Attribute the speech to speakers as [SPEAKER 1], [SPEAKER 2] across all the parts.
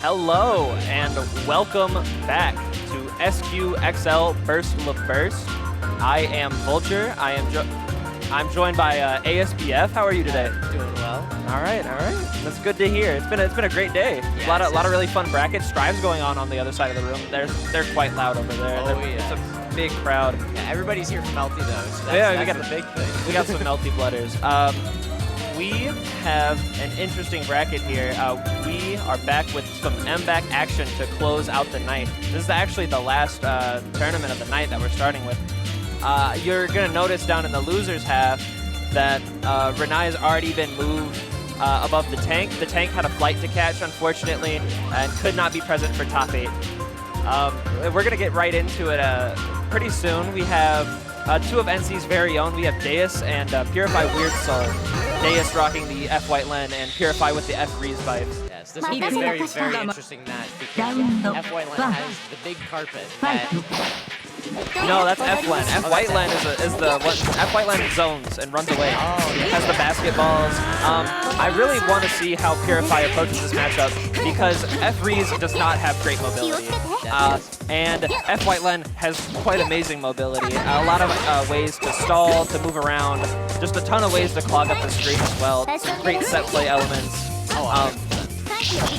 [SPEAKER 1] Hello and welcome back to SQXL Burst Will Burst. I am Vulture. I'm joined by Riesbyfe. How are you today?
[SPEAKER 2] Doing well.
[SPEAKER 1] All right. That's good to hear. It's been a great day.
[SPEAKER 2] Yeah,
[SPEAKER 1] a lot of really fun brackets. Strives going on the other side of the room. They're quite loud over there.
[SPEAKER 2] Oh yeah.
[SPEAKER 1] It's a big crowd.
[SPEAKER 2] Yeah, everybody's here for Melty though. So
[SPEAKER 1] We
[SPEAKER 2] that's
[SPEAKER 1] got
[SPEAKER 2] the big thing.
[SPEAKER 1] We got some Melty blooders. We have an interesting bracket here. We are back with some MBAACC action to close out the night. This is actually the last tournament of the night that we're starting with. You're going to notice down in the losers half that Renai's already been moved above the tank. The tank had a flight to catch, unfortunately, and could not be present for top 8. We're going to get right into it pretty soon. We have two of NC's very own. We have Deus and PurifyWS. Deus rocking the F White Len and Purify with the F Riesbyfe.
[SPEAKER 2] Yes, this will be a very interesting match because F White Len has the big carpet.
[SPEAKER 1] No, that's F Len. F White Len is the one. F White Len zones and runs away.
[SPEAKER 2] Oh, yeah.
[SPEAKER 1] Has the basketballs. I really want to see how Purify approaches this matchup because F Ries does not have great mobility. And F White Len has quite amazing mobility. A lot of ways to stall, to move around, just a ton of ways to clog up the screen as well. Great set play elements.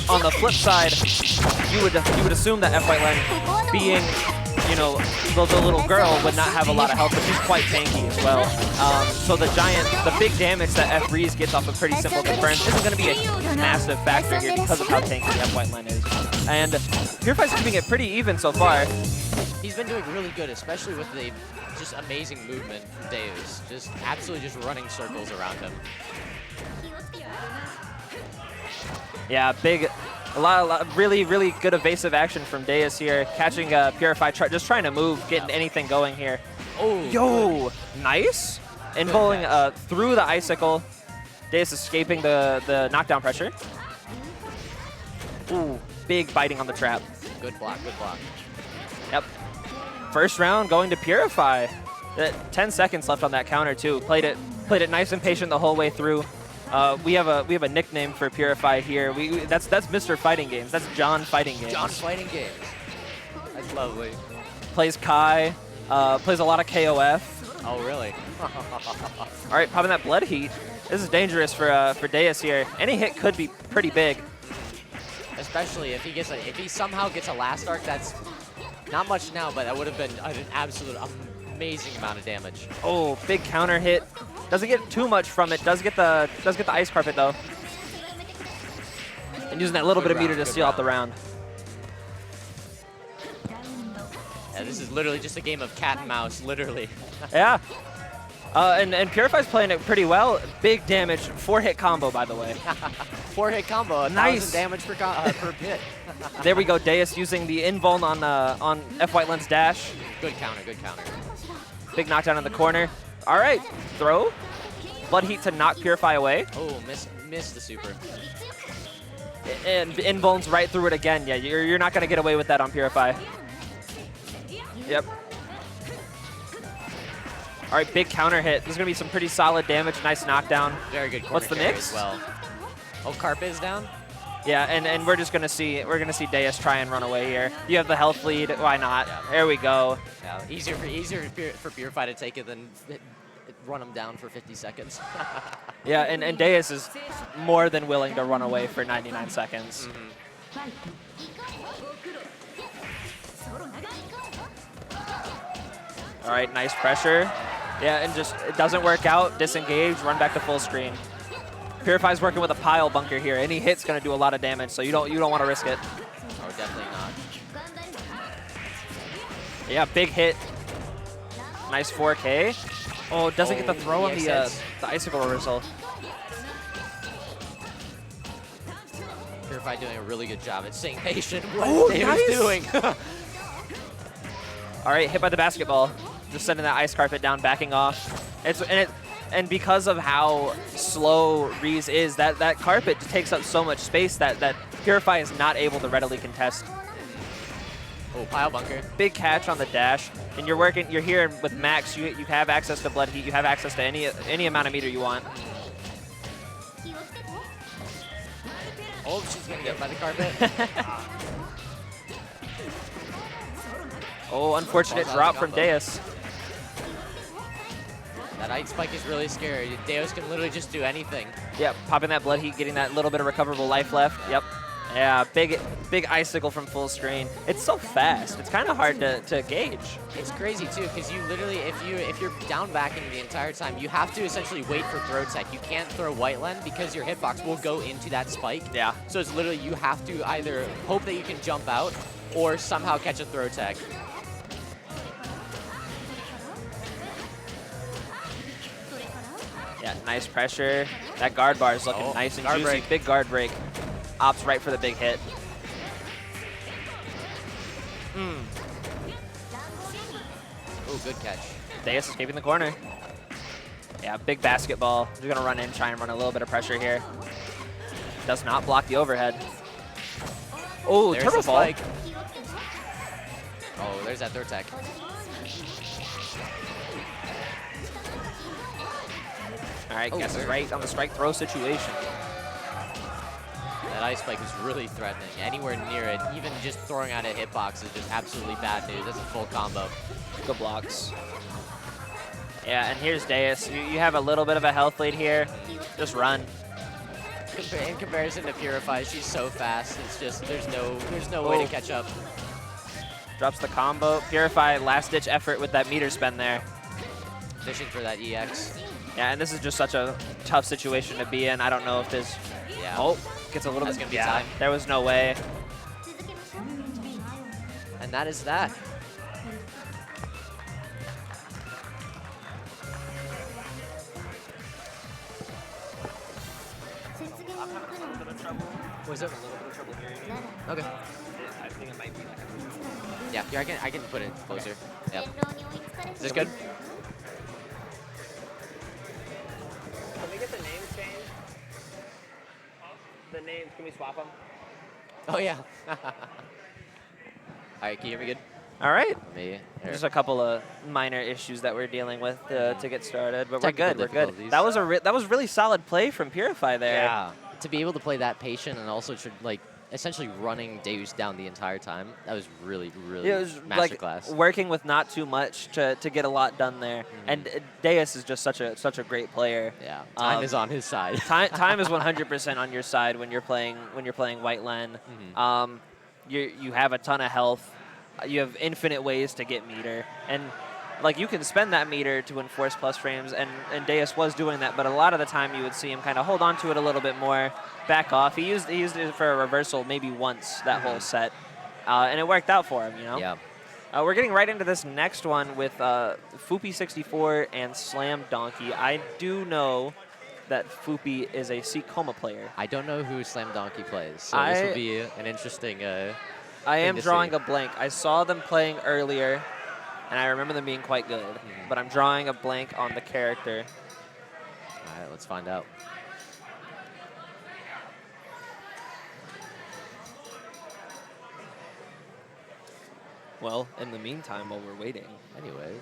[SPEAKER 1] On the flip side, you would assume that F White Len, being the little girl, would not have a lot of health, but she's quite tanky as well. So the big damage that F Ries gets off a pretty simple difference isn't going to be a massive factor here because of how tanky F White Len is. And Purify's keeping it pretty even so far.
[SPEAKER 2] He's been doing really good, especially with the just amazing movement from Deus. Just absolutely just running circles around him.
[SPEAKER 1] Yeah, a lot really good evasive action from Deus here, catching Purify, just trying to move, getting anything going here.
[SPEAKER 2] Oh,
[SPEAKER 1] yo, nice! Involing through the icicle. Deus escaping the knockdown pressure. Ooh, big biting on the trap.
[SPEAKER 2] Good block, good block.
[SPEAKER 1] Yep. First round going to Purify. 10 seconds left on that counter too. Played it nice and patient the whole way through. We have a nickname for Purify here. That's Mr. Fighting Games. That's John Fighting Games.
[SPEAKER 2] John Fighting Games. That's lovely.
[SPEAKER 1] Plays Kai. Plays a lot of KOF.
[SPEAKER 2] Oh really?
[SPEAKER 1] All right, popping that blood heat. This is dangerous for Deus here. Any hit could be pretty big.
[SPEAKER 2] Especially if he somehow gets a last arc. That's not much now, but that would have been an absolute amazing amount of damage.
[SPEAKER 1] Oh, big counter hit. Doesn't get too much from it. Does get the ice carpet though. And using that little bit of meter to seal out the round.
[SPEAKER 2] Yeah, this is literally just a game of cat and mouse, literally.
[SPEAKER 1] Yeah. And Purify's playing it pretty well. Big damage, 4-hit combo, by the way.
[SPEAKER 2] 4-hit combo,
[SPEAKER 1] nice
[SPEAKER 2] 1,000 damage per hit.
[SPEAKER 1] There we go, Deus using the invuln on F White Len's dash.
[SPEAKER 2] Good counter, good counter.
[SPEAKER 1] Big knockdown in the corner. All right, throw. Blood heat to knock Purify away.
[SPEAKER 2] Oh, missed the super.
[SPEAKER 1] And invuln's right through it again. Yeah, you're not gonna get away with that on Purify. Yep. All right, big counter hit. There's gonna be some pretty solid damage. Nice knockdown.
[SPEAKER 2] Very good corner.
[SPEAKER 1] What's the mix?
[SPEAKER 2] As well. Oh, carpet is down.
[SPEAKER 1] Yeah, and we're just gonna see Deus try and run away here. You have the health lead. Why not? Yeah. There we go.
[SPEAKER 2] Yeah, easier for Purify to take it than run him down for 50 seconds.
[SPEAKER 1] Yeah, and Deus is more than willing to run away for 99 seconds. All right, nice pressure. Yeah, and just it doesn't work out. Disengage, run back to full screen. Purify's working with a pile bunker here. Any hit's gonna do a lot of damage, so you don't want to risk it.
[SPEAKER 2] Oh, definitely not.
[SPEAKER 1] Yeah, big hit. Nice 4K. Oh, doesn't get the throw on the icicle reversal.
[SPEAKER 2] Purify doing a really good job at staying patient.
[SPEAKER 1] What
[SPEAKER 2] David's doing.
[SPEAKER 1] All right, hit by the basketball. Just sending that ice carpet down, backing off. And because of how slow Ries is, that carpet takes up so much space that Purify is not able to readily contest.
[SPEAKER 2] Oh, pile bunker.
[SPEAKER 1] Big catch on the dash. And you're here with Max. You have access to blood heat. You have access to any amount of meter you want.
[SPEAKER 2] Oh, she's getting hit by the carpet.
[SPEAKER 1] Oh, unfortunate drop from Deus.
[SPEAKER 2] That ice spike is really scary. Deus can literally just do anything.
[SPEAKER 1] Yep, popping that blood heat, getting that little bit of recoverable life left. Yep. Yeah, big icicle from full screen. It's so fast. It's kind of hard to gauge.
[SPEAKER 2] It's crazy too, because you literally, if you're down backing the entire time, you have to essentially wait for throw tech. You can't throw white land because your hitbox will go into that spike.
[SPEAKER 1] Yeah.
[SPEAKER 2] So it's literally you have to either hope that you can jump out or somehow catch a throw tech.
[SPEAKER 1] Yeah, nice pressure. That guard bar is looking nice and juicy.
[SPEAKER 2] Break.
[SPEAKER 1] Big guard break. Opts right for the big hit.
[SPEAKER 2] Oh, good catch.
[SPEAKER 1] Deus escaping the corner. Yeah, big basketball. He's going to run in, try and run a little bit of pressure here. Does not block the overhead. Oh,
[SPEAKER 2] there's
[SPEAKER 1] turbo ball.
[SPEAKER 2] Oh, there's that third tech.
[SPEAKER 1] All right, guesses right on the strike throw situation.
[SPEAKER 2] That ice spike is really threatening. Anywhere near it, even just throwing out a hitbox is just absolutely bad news. That's a full combo.
[SPEAKER 1] Good blocks. Yeah, and here's Deus. You have a little bit of a health lead here. Just run.
[SPEAKER 2] In comparison to Purify, she's so fast. It's just there's no way to catch up.
[SPEAKER 1] Drops the combo. Purify, last-ditch effort with that meter spin there.
[SPEAKER 2] Fishing for that EX.
[SPEAKER 1] Yeah, and this is just such a tough situation to be in. I don't know if this...
[SPEAKER 2] Yeah.
[SPEAKER 1] Oh, gets a little
[SPEAKER 2] That's
[SPEAKER 1] bit...
[SPEAKER 2] gonna be time.
[SPEAKER 1] There was no way.
[SPEAKER 2] And that is that.
[SPEAKER 1] I'm having a little bit of trouble.
[SPEAKER 2] Was it?
[SPEAKER 1] A little bit of trouble hearing you.
[SPEAKER 2] Okay.
[SPEAKER 1] I think it might be like
[SPEAKER 2] Yeah, here I can put it closer.
[SPEAKER 1] Okay.
[SPEAKER 2] Yep. Is this good?
[SPEAKER 1] Can we get the names changed? The names, can we swap them?
[SPEAKER 2] Oh yeah. All right, can you hear me good?
[SPEAKER 1] All right.
[SPEAKER 2] Me.
[SPEAKER 1] Just a couple of minor issues that we're dealing with to get started, but we're
[SPEAKER 2] Technical
[SPEAKER 1] good. We're good.
[SPEAKER 2] difficulties.
[SPEAKER 1] That was really solid play from Purify there.
[SPEAKER 2] Yeah. To be able to play that patient and also like essentially running Deus down the entire time, that was really, really
[SPEAKER 1] It was like
[SPEAKER 2] masterclass.
[SPEAKER 1] working with not too much to get a lot done there. And Deus is just such a great player.
[SPEAKER 2] Yeah. Time is on his side.
[SPEAKER 1] Time is 100% on your side when you're playing White Len. You have a ton of health. You have infinite ways to get meter, and like you can spend that meter to enforce plus frames, and Deus was doing that, but a lot of the time you would see him kind of hold on to it a little bit more, back off. He used it for a reversal maybe once that whole set, and it worked out for him, you know?
[SPEAKER 2] Yeah.
[SPEAKER 1] We're getting right into this next one with Fupi64 and SlamDonkey. I do know that Fupi is a Kouma player.
[SPEAKER 2] I don't know who SlamDonkey plays, so this would be an interesting
[SPEAKER 1] I am drawing
[SPEAKER 2] see.
[SPEAKER 1] a blank. I saw them playing earlier, and I remember them being quite good, but I'm drawing a blank on the character.
[SPEAKER 2] All right, let's find out.
[SPEAKER 1] Well, in the meantime, while we're waiting.
[SPEAKER 2] Anyways.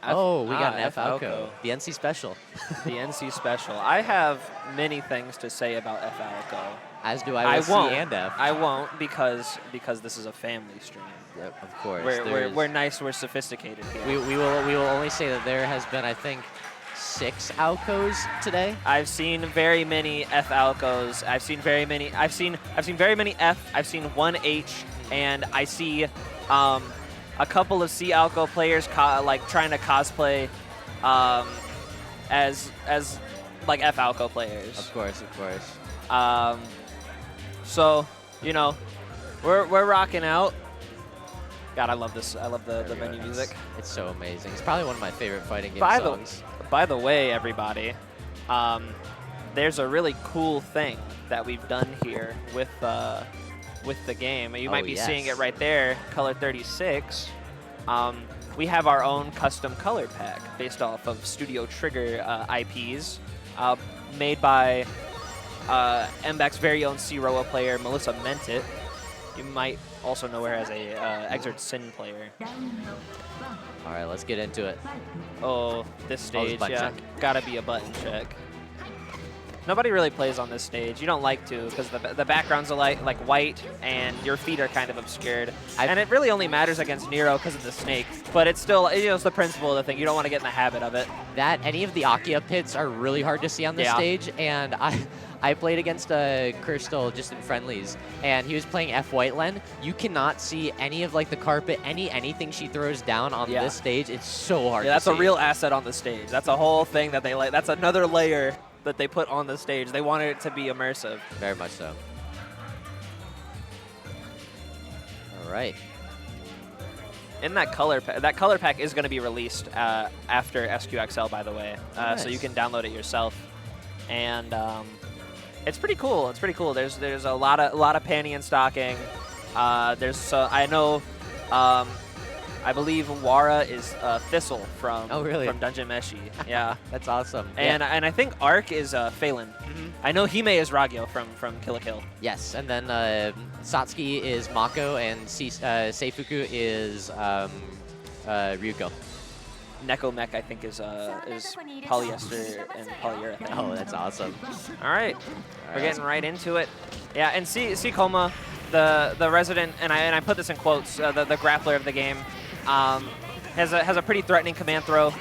[SPEAKER 2] We got an F Aoko. The NC special.
[SPEAKER 1] The NC special. I have many things to say about F Aoko.
[SPEAKER 2] As do I with C and F.
[SPEAKER 1] I won't because this is a family stream.
[SPEAKER 2] Yep, of course.
[SPEAKER 1] We're nice. We're sophisticated here.
[SPEAKER 2] We will only say that there has been, I think, 6 Aokos today.
[SPEAKER 1] I've seen very many F Aokos. I've seen very many F. I've seen one H, and I see a couple of C Aoko players like trying to cosplay as like F Aoko players.
[SPEAKER 2] Of course.
[SPEAKER 1] So, you know, we're rocking out. God, I love this. I love the menu music.
[SPEAKER 2] It's so amazing. It's probably one of my favorite fighting game songs.
[SPEAKER 1] By the way, everybody, there's a really cool thing that we've done here with the game. You might be seeing it right there, color 36. We have our own custom color pack based off of Studio Trigger IPs, made by MBAACC's very own C-Roa player, Melissa Mentit. You might also know her as a Exert Sin player.
[SPEAKER 2] All right, let's get into it.
[SPEAKER 1] Oh, this stage, yeah,
[SPEAKER 2] check.
[SPEAKER 1] gotta be a button check. Nobody really plays on this stage. You don't like to because the background's like white and your feet are kind of obscured. And it really only matters against Nero because of the snake. But it's still, you know, it's the principle of the thing. You don't want to get in the habit of it.
[SPEAKER 2] Any of the Akia pits are really hard to see on this stage. And I played against Cursetyl just in friendlies, and he was playing F Whiteland. You cannot see any of like the carpet, anything she throws down on this stage. It's so hard.
[SPEAKER 1] Yeah, that's
[SPEAKER 2] to see.
[SPEAKER 1] a real asset on the stage. That's a whole thing that they like. That's another layer that they put on the stage. They wanted it to be immersive.
[SPEAKER 2] Very much so. All right.
[SPEAKER 1] In that color pack is going to be released after SQXL, by the way,
[SPEAKER 2] nice.
[SPEAKER 1] So you can download it yourself. And it's pretty cool. It's pretty cool. There's a lot of panty and stocking. I know. I believe Wara is Thistle from from Dungeon Meshi. Yeah,
[SPEAKER 2] that's awesome.
[SPEAKER 1] And I think Arc is Phelan. I know Hime is Ragyo from Kill la Kill.
[SPEAKER 2] Yes, and then Satsuki is Mako, and Seifuku is Ryuko.
[SPEAKER 1] Neko Mech, I think, is polyester and polyurethane.
[SPEAKER 2] Oh, that's awesome.
[SPEAKER 1] All right, we're getting right into it. Yeah, and see Kouma, the resident, and I put this in quotes, the grappler of the game, has a pretty threatening command throw.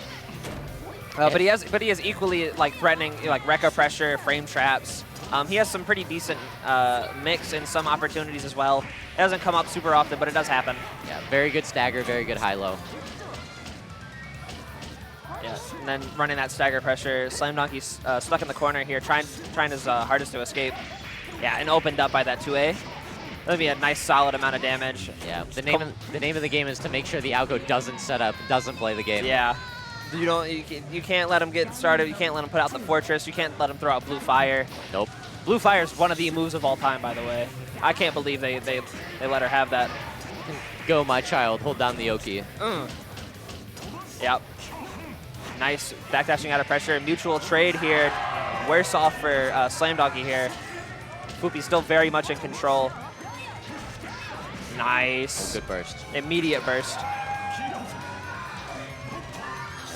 [SPEAKER 1] But he has equally like threatening like Rekka pressure, frame traps. He has some pretty decent mix in some opportunities as well. It doesn't come up super often, but it does happen.
[SPEAKER 2] Yeah, very good stagger, very good high-low.
[SPEAKER 1] Yeah, and then running that stagger pressure. SlamDonkey's stuck in the corner here, trying his hardest to escape. Yeah, and opened up by that 2A. That'd be a nice solid amount of damage.
[SPEAKER 2] Yeah, the name of the game is to make sure the Aoko doesn't set up, doesn't play the game.
[SPEAKER 1] Yeah. You can't let him get started. You can't let him put out the fortress. You can't let him throw out Blue Fire.
[SPEAKER 2] Nope.
[SPEAKER 1] Blue Fire is one of the moves of all time, by the way. I can't believe they let her have that.
[SPEAKER 2] Go, my child. Hold down the Oki.
[SPEAKER 1] Yep. Nice backdashing out of pressure. Mutual trade here. Worse off for SlamDonkey here. Foopy's still very much in control. Nice.
[SPEAKER 2] Good burst.
[SPEAKER 1] Immediate burst.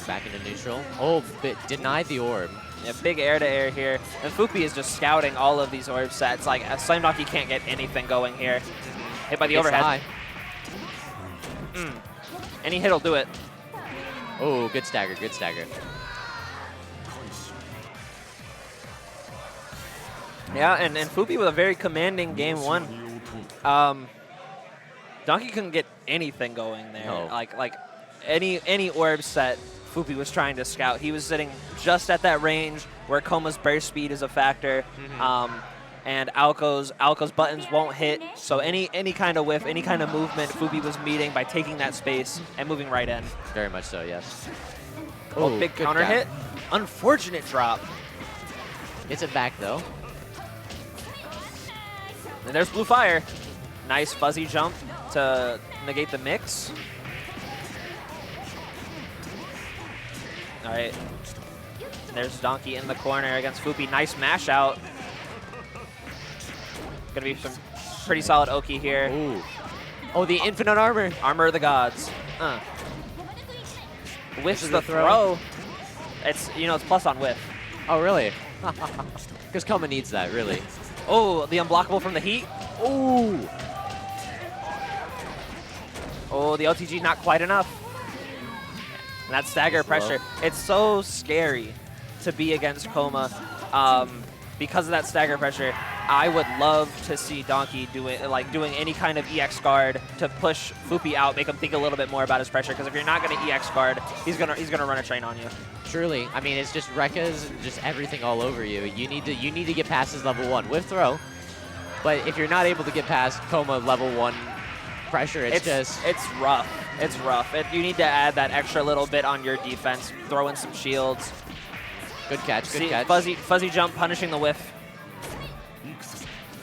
[SPEAKER 2] Back into neutral. Oh, denied the orb.
[SPEAKER 1] Yeah, big air-to-air here. And Foopy is just scouting all of these orb sets. Like, SlamDonkey can't get anything going here. Hit by the overhead. Any hit will do it.
[SPEAKER 2] Oh, good stagger, good stagger.
[SPEAKER 1] Yeah, and Foopy with a very commanding game one. Donkey couldn't get anything going there.
[SPEAKER 2] No.
[SPEAKER 1] Like any orb set Foopy was trying to scout. He was sitting just at that range where Kouma's burst speed is a factor. And Aoko's buttons won't hit. So any kind of whiff, any kind of movement Foopy was meeting by taking that space and moving right in.
[SPEAKER 2] Very much so, yes.
[SPEAKER 1] Oh, big counter hit. Unfortunate drop.
[SPEAKER 2] Gets it back though.
[SPEAKER 1] And there's Blue Fire. Nice fuzzy jump to negate the mix. All right. And there's Donkey in the corner against Foopy. Nice mash out. Gonna be some pretty solid Oki here.
[SPEAKER 2] Ooh. Oh, the infinite armor.
[SPEAKER 1] Armor of the gods. Whiffs the throw. It's plus on whiff.
[SPEAKER 2] Oh, really? Because Kouma needs that, really.
[SPEAKER 1] Oh, the unblockable from the heat.
[SPEAKER 2] Ooh.
[SPEAKER 1] Oh, the OTG not quite enough. And that stagger pressure. It's so scary to be against Kouma because of that stagger pressure. I would love to see Donkey doing any kind of EX guard to push Foopy out, make him think a little bit more about his pressure. Because if you're not going to EX guard, he's gonna run a train on you.
[SPEAKER 2] Truly, I mean, it's just Rekkas and just everything all over you. You need to get past his level 1 with throw. But if you're not able to get past Kouma level 1 pressure, it's
[SPEAKER 1] rough. It's rough. You need to add that extra little bit on your defense. Throw in some shields.
[SPEAKER 2] Good catch. Good catch.
[SPEAKER 1] Fuzzy jump, punishing the whiff.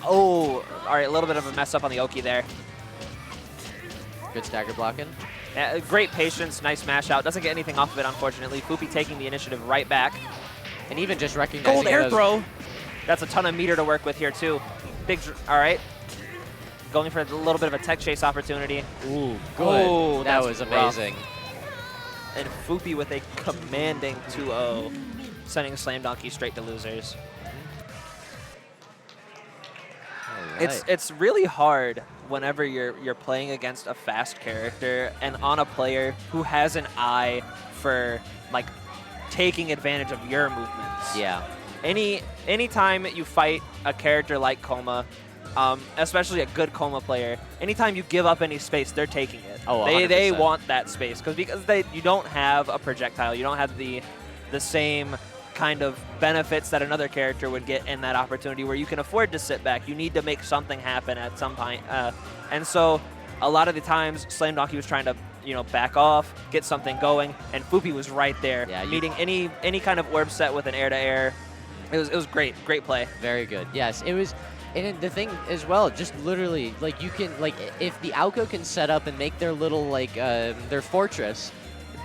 [SPEAKER 1] Oh, all right, a little bit of a mess up on the Oki there.
[SPEAKER 2] Good stagger blocking.
[SPEAKER 1] Yeah, great patience, nice mash out. Doesn't get anything off of it, unfortunately. Foopy taking the initiative right back.
[SPEAKER 2] And even just recognizing
[SPEAKER 1] gold air throw. That's a ton of meter to work with here, too. All right. Going for a little bit of a tech chase opportunity.
[SPEAKER 2] Ooh, good.
[SPEAKER 1] Oh,
[SPEAKER 2] that was amazing.
[SPEAKER 1] Rough. And Foopy with a commanding 2-0, sending SlamDonkey straight to losers.
[SPEAKER 2] Right.
[SPEAKER 1] It's really hard whenever you're playing against a fast character and on a player who has an eye for like taking advantage of your movements.
[SPEAKER 2] Yeah.
[SPEAKER 1] Anytime you fight a character like Kouma, especially a good Kouma player, anytime you give up any space, they're taking it.
[SPEAKER 2] Oh,
[SPEAKER 1] they
[SPEAKER 2] 100%.
[SPEAKER 1] want that space because you don't have a projectile, you don't have the same kind of benefits that another character would get in that opportunity where you can afford to sit back. You need to make something happen at some point, and so a lot of the times SlamDonkey was trying to back off, get something going, and Fupi was right there, meeting any kind of orb set with an air-to-air. It was great play.
[SPEAKER 2] Very good. Yes, it was. And the thing as well, just literally, like, you can, like, if the Aoko can set up and make their little, like, their fortress,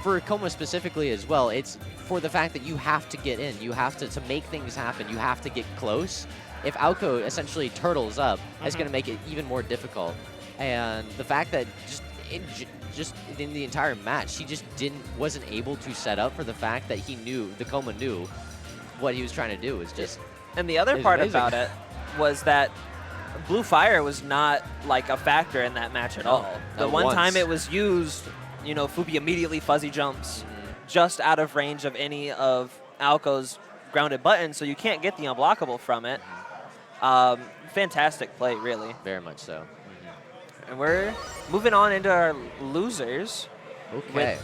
[SPEAKER 2] for Kouma specifically as well, it's for the fact that you have to get in. You have to make things happen, you have to get close. If Aoko essentially turtles up, it's going to make it even more difficult. And the fact that just in the entire match, he just wasn't able to set up for the fact that the Kouma knew what he was trying to do. Was just.
[SPEAKER 1] And the other part about it was that Blue Fire was not like a factor in that match at all. The one time it was used, Fupi immediately fuzzy jumps just out of range of any of Aoko's grounded buttons, so you can't get the unblockable from it. Fantastic play, really.
[SPEAKER 2] Very much so.
[SPEAKER 1] And we're moving on into our losers.
[SPEAKER 2] Okay.
[SPEAKER 1] With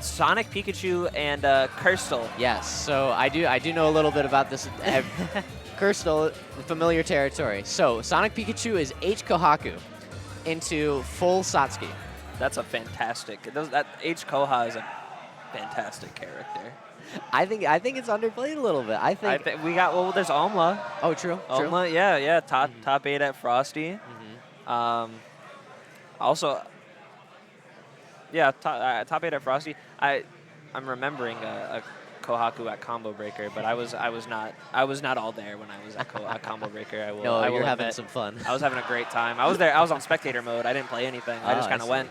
[SPEAKER 1] Sonic, Pikachu, and Cursetyl.
[SPEAKER 2] Yes, so I do know a little bit about this. Cursetyl, familiar territory. So Sonic Pikachu is H Kohaku into full Satsuki.
[SPEAKER 1] That's a fantastic. That H Koha is a fantastic character.
[SPEAKER 2] I think it's underplayed a little bit. I think
[SPEAKER 1] we got there's Omla.
[SPEAKER 2] Oh, true.
[SPEAKER 1] Omla, yeah. Top 8 at Frosty. Also, yeah, top 8 at Frosty. I'm remembering a Kohaku at Combo Breaker, but I was not all there when I was at Combo Breaker. I will
[SPEAKER 2] you're having
[SPEAKER 1] admit.
[SPEAKER 2] some fun.
[SPEAKER 1] I was having a great time. I was there. I was on spectator mode. I didn't play anything. I just kind of went.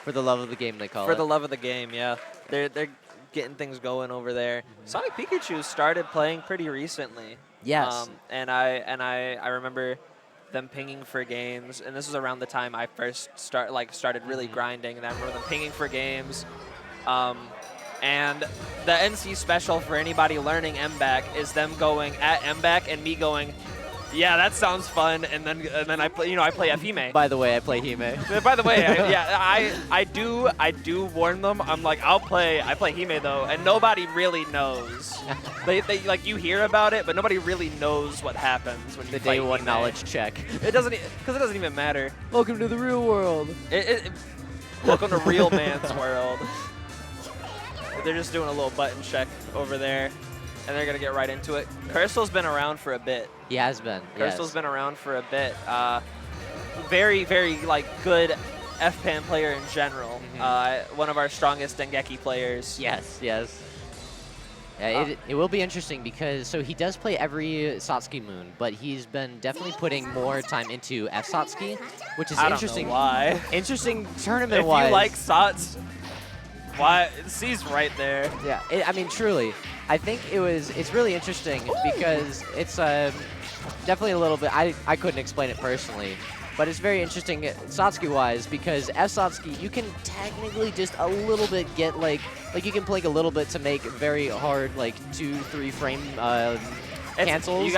[SPEAKER 2] For the love of the game, they call it.
[SPEAKER 1] For the love of the game, yeah. They're getting things going over there. Sonic Pikachu started playing pretty recently.
[SPEAKER 2] Yes.
[SPEAKER 1] And I remember them pinging for games, and this was around the time I first started really grinding, and I remember them pinging for games. And the NC special for anybody learning MBAACC is them going at MBAACC and me going, yeah, that sounds fun, and then I play I play Fhime.
[SPEAKER 2] By the way, I play Hime.
[SPEAKER 1] By the way, I do warn them. I'm like, I play Hime though, and nobody really knows. they like you hear about it, but nobody really knows what happens when you
[SPEAKER 2] The
[SPEAKER 1] fight
[SPEAKER 2] day one
[SPEAKER 1] Hime.
[SPEAKER 2] knowledge check.
[SPEAKER 1] It doesn't even matter.
[SPEAKER 2] Welcome to the real world.
[SPEAKER 1] Welcome to real man's world. They're just doing a little button check over there, and they're going to get right into it. Cursetyl's been around for a bit.
[SPEAKER 2] He has been,
[SPEAKER 1] Cursetyl's been around for a bit. Very, very good FPAN player in general. One of our strongest Dengeki players.
[SPEAKER 2] Yes. Yeah, it will be interesting because he does play every Satsuki moon, but he's been definitely putting more time into F Satsuki, which is interesting.
[SPEAKER 1] I don't know why.
[SPEAKER 2] Interesting tournament-wise.
[SPEAKER 1] If you like Sats, why? C's right there.
[SPEAKER 2] Yeah, I mean, truly. I think it's really interesting because it's definitely a little bit, I couldn't explain it personally, but it's very interesting Satsuki-wise because F Satsuki, you can technically just a little bit get like you can plink a little bit to make very hard 2-3 frame cancels.
[SPEAKER 1] You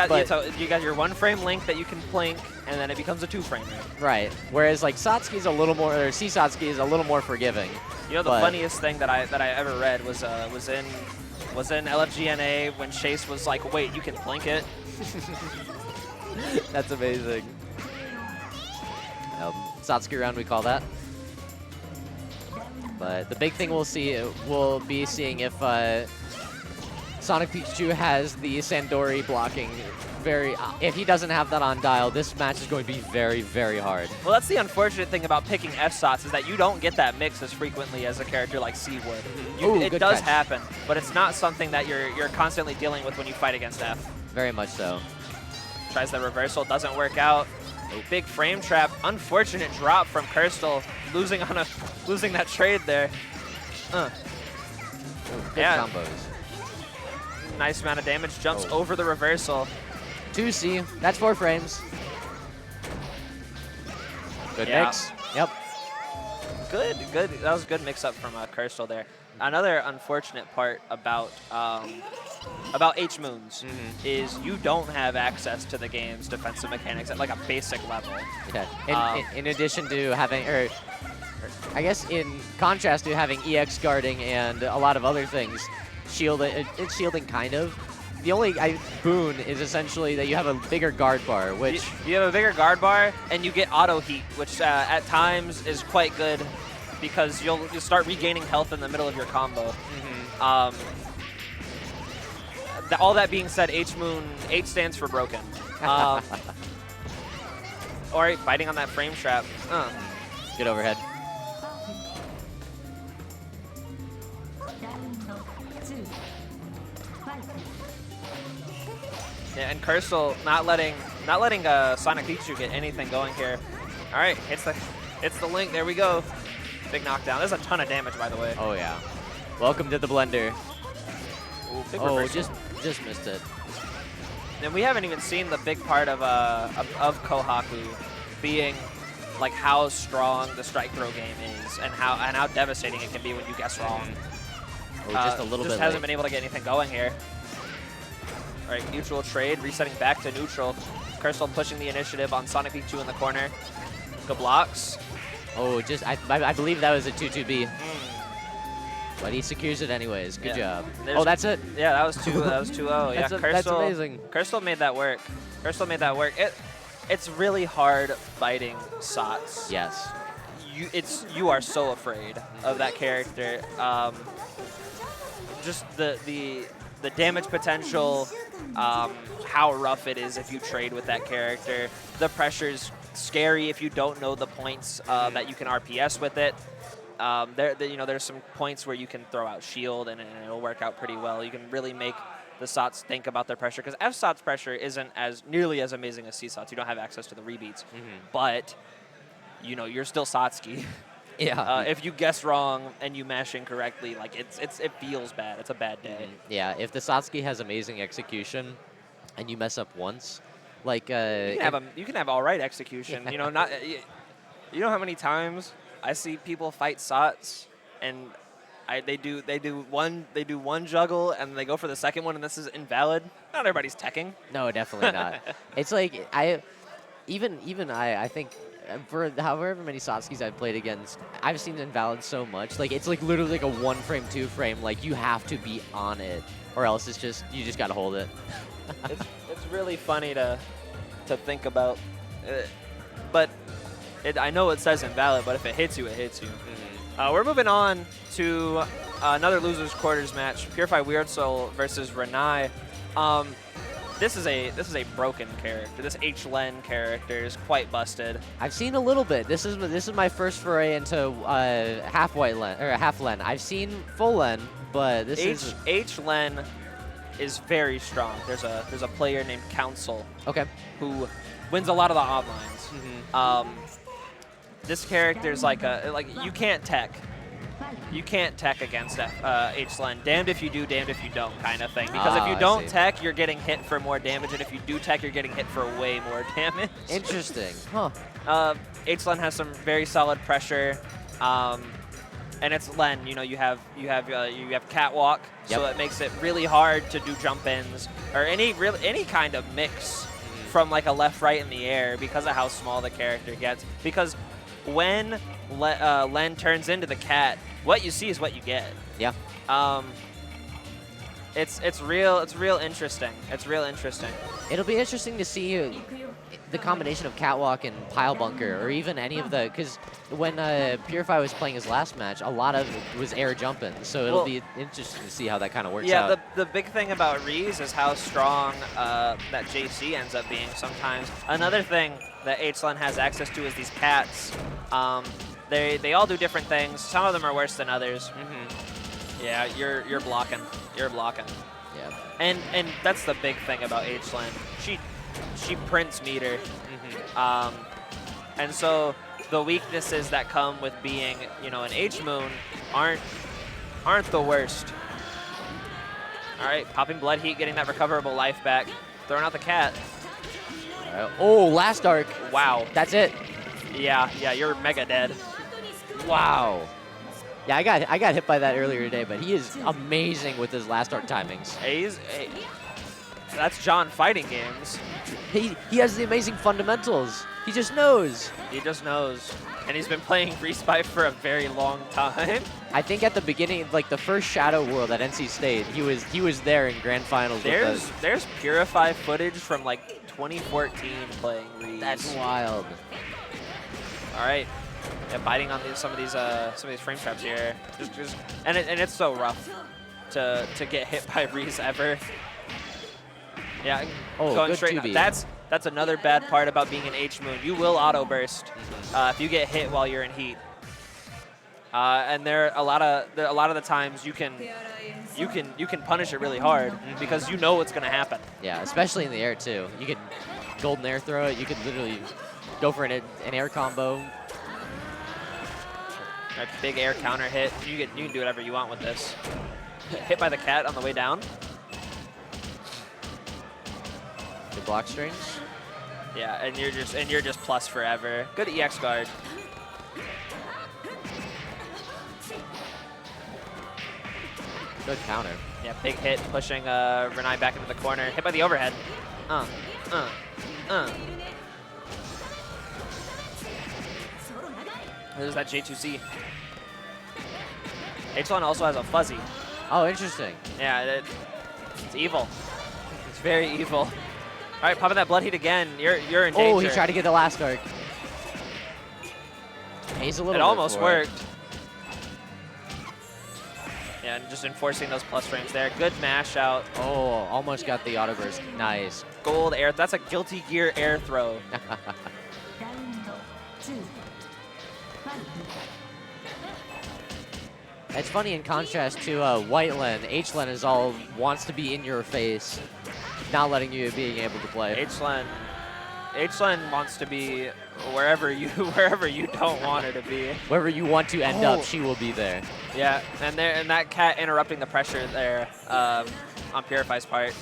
[SPEAKER 1] got your 1 frame link that you can plink, and then it becomes a 2 frame.
[SPEAKER 2] Right. Whereas Satsuki's a little more, or C Satsuki is a little more forgiving.
[SPEAKER 1] The funniest thing that I ever read was in LFGNA when Chase was like, wait, you can plink it?
[SPEAKER 2] That's amazing. Satsuki round, we call that. But the big thing we'll be seeing if Sonic Pikachu has the Sandori blocking. If he doesn't have that on dial, this match is going to be very, very hard.
[SPEAKER 1] Well, that's the unfortunate thing about picking F-Sots is that you don't get that mix as frequently as a character like C would. It does happen, but it's not something that you're constantly dealing with when you fight against F.
[SPEAKER 2] Very much so.
[SPEAKER 1] Tries the reversal, doesn't work out. Big frame trap, unfortunate drop from Cursetyl, losing that trade there.
[SPEAKER 2] Good combos.
[SPEAKER 1] Nice amount of damage, jumps over the reversal.
[SPEAKER 2] 2C, that's 4 frames. Good mix. Yep.
[SPEAKER 1] Good. That was a good mix-up from Cursetyl there. Another unfortunate part about H-Moons is you don't have access to the game's defensive mechanics at like a basic level.
[SPEAKER 2] Okay. In addition to having, or I guess in contrast to having EX guarding and a lot of other things, it's shielding kind of. The only boon is essentially that you have a bigger guard bar, which...
[SPEAKER 1] You have a bigger guard bar, and you get auto heat, which at times is quite good because you'll start regaining health in the middle of your combo. All that being said, H-Moon, H stands for broken. All right, biting on that frame trap.
[SPEAKER 2] Good overhead.
[SPEAKER 1] Yeah, and Cursetyl not letting Sonic Pikachu get anything going here. All right, it's the link. There we go. Big knockdown. There's a ton of damage, by the way.
[SPEAKER 2] Oh yeah. Welcome to the blender.
[SPEAKER 1] Ooh, big
[SPEAKER 2] oh,
[SPEAKER 1] reversal.
[SPEAKER 2] just missed it.
[SPEAKER 1] And we haven't even seen the big part of Kohaku being like how strong the strike throw game is and how devastating it can be when you guess wrong.
[SPEAKER 2] Oh, just a little bit.
[SPEAKER 1] Just hasn't been able to get anything going here. All right, neutral trade, resetting back to neutral. Cursetyl pushing the initiative on Sonic Pikachu in the corner. Good blocks.
[SPEAKER 2] Oh, I believe that was a 2-2B. But he secures it anyways. Good job. Oh, that's it.
[SPEAKER 1] Yeah, that was 2-0. Yeah,
[SPEAKER 2] that's amazing.
[SPEAKER 1] Cursetyl made that work. Cursetyl made that work. It's really hard fighting Sats.
[SPEAKER 2] Yes.
[SPEAKER 1] You are so afraid of that character. Just the damage potential, how rough it is if you trade with that character. The pressure's scary if you don't know the points that you can RPS with it. There's some points where you can throw out shield and it'll work out pretty well. You can really make the Sats think about their pressure because F Sats pressure isn't nearly as amazing as C Sats. You don't have access to the rebeats, but you're still Satsuki.
[SPEAKER 2] Yeah.
[SPEAKER 1] If you guess wrong and you mash incorrectly, like it feels bad. It's a bad day.
[SPEAKER 2] Yeah. If the Satsuki has amazing execution, and you mess up once, like
[SPEAKER 1] you can have all right execution. You know how many times I see people fight Sats and they do one juggle and they go for the second one and this is invalid. Not everybody's teching.
[SPEAKER 2] No, definitely not. It's like I think for however many Satsukis I've played against, I've seen invalid so much. Like it's like literally like a 1 frame, 2 frame. Like you have to be on it, or else you just gotta hold it.
[SPEAKER 1] it's really funny to think about, but I know it says invalid, but if it hits you, it hits you. We're moving on to another losers quarters match: PurifyWS versus Renai. This is a broken character. This H-Len character is quite busted.
[SPEAKER 2] I've seen a little bit. This is my first foray into half white Len or half Len. I've seen full Len, but this is
[SPEAKER 1] H-Len is very strong. There's a player named Council.
[SPEAKER 2] Okay. Who
[SPEAKER 1] wins a lot of the onlines. This character's like you can't tech. You can't tech against H-Len. Damned if you do, damned if you don't kind of thing. Because if you don't tech, you're getting hit for more damage, and if you do tech, you're getting hit for way more damage.
[SPEAKER 2] Interesting. Huh.
[SPEAKER 1] H-Len has some very solid pressure, and it's Len. You have catwalk, so it makes it really hard to do jump ins or any kind of mix from like a left right in the air because of how small the character gets. Because when Len turns into the cat, what you see is what you get.
[SPEAKER 2] Yeah.
[SPEAKER 1] It's real interesting. It's real interesting.
[SPEAKER 2] It'll be interesting to see the combination of catwalk and pile bunker, or even any of the, because when Purify was playing his last match, a lot of it was air jumping. So it'll be interesting to see how that kind of works out.
[SPEAKER 1] Yeah, the big thing about Ries is how strong that JC ends up being sometimes. Another thing that H-Len has access to is these cats. They all do different things. Some of them are worse than others. Yeah, you're blocking. You're blocking.
[SPEAKER 2] Yeah.
[SPEAKER 1] And that's the big thing about H-Len. She prints meter. And so the weaknesses that come with being, an H-Moon aren't the worst. All right, popping blood heat, getting that recoverable life back. Throwing out the cat.
[SPEAKER 2] Oh, last arc.
[SPEAKER 1] Wow.
[SPEAKER 2] That's it.
[SPEAKER 1] Yeah, you're mega dead.
[SPEAKER 2] Wow. Yeah, I got hit by that earlier today, but he is amazing with his last art timings.
[SPEAKER 1] That's John fighting games.
[SPEAKER 2] He has the amazing fundamentals. He just knows.
[SPEAKER 1] He just knows. And he's been playing Riesbyfe for a very long time.
[SPEAKER 2] I think at the beginning, like the first Shadow World at NC State, he was there in grand finals.
[SPEAKER 1] There's Purify footage from like 2014 playing Ries.
[SPEAKER 2] That's wild.
[SPEAKER 1] All right. Yeah, biting on some of these frame traps here. And it's so rough to get hit by Ries ever. Yeah, going straight. That's another bad part about being an H-Moon. You will auto burst if you get hit while you're in heat. And there a lot of the times you can punish it really hard because you know what's gonna happen.
[SPEAKER 2] Yeah, especially in the air too. You could golden air throw it. You could literally go for an air combo.
[SPEAKER 1] A big air counter hit. You can do whatever you want with this. Hit by the cat on the way down.
[SPEAKER 2] Good block strings.
[SPEAKER 1] Yeah, and you're just plus forever. Good EX guard.
[SPEAKER 2] Good counter.
[SPEAKER 1] Yeah, big hit pushing Renai back into the corner. Hit by the overhead. There's that J2C. H1 also has a fuzzy.
[SPEAKER 2] Oh, interesting.
[SPEAKER 1] Yeah, it's evil. It's very evil. All right, popping that blood heat again. You're in danger.
[SPEAKER 2] Oh, he tried to get the last arc. He's a little.
[SPEAKER 1] It almost worked. Yeah, and just enforcing those plus frames there. Good mash out.
[SPEAKER 2] Oh, almost got the auto burst. Nice.
[SPEAKER 1] Gold air. That's a Guilty Gear air throw.
[SPEAKER 2] It's funny in contrast to Whiteland. H-Len is all wants to be in your face, not letting you being able to play.
[SPEAKER 1] H-Len wants to be wherever you don't want her to be.
[SPEAKER 2] Wherever you want to end up, she will be there.
[SPEAKER 1] Yeah, and that cat interrupting the pressure there on Purify's part.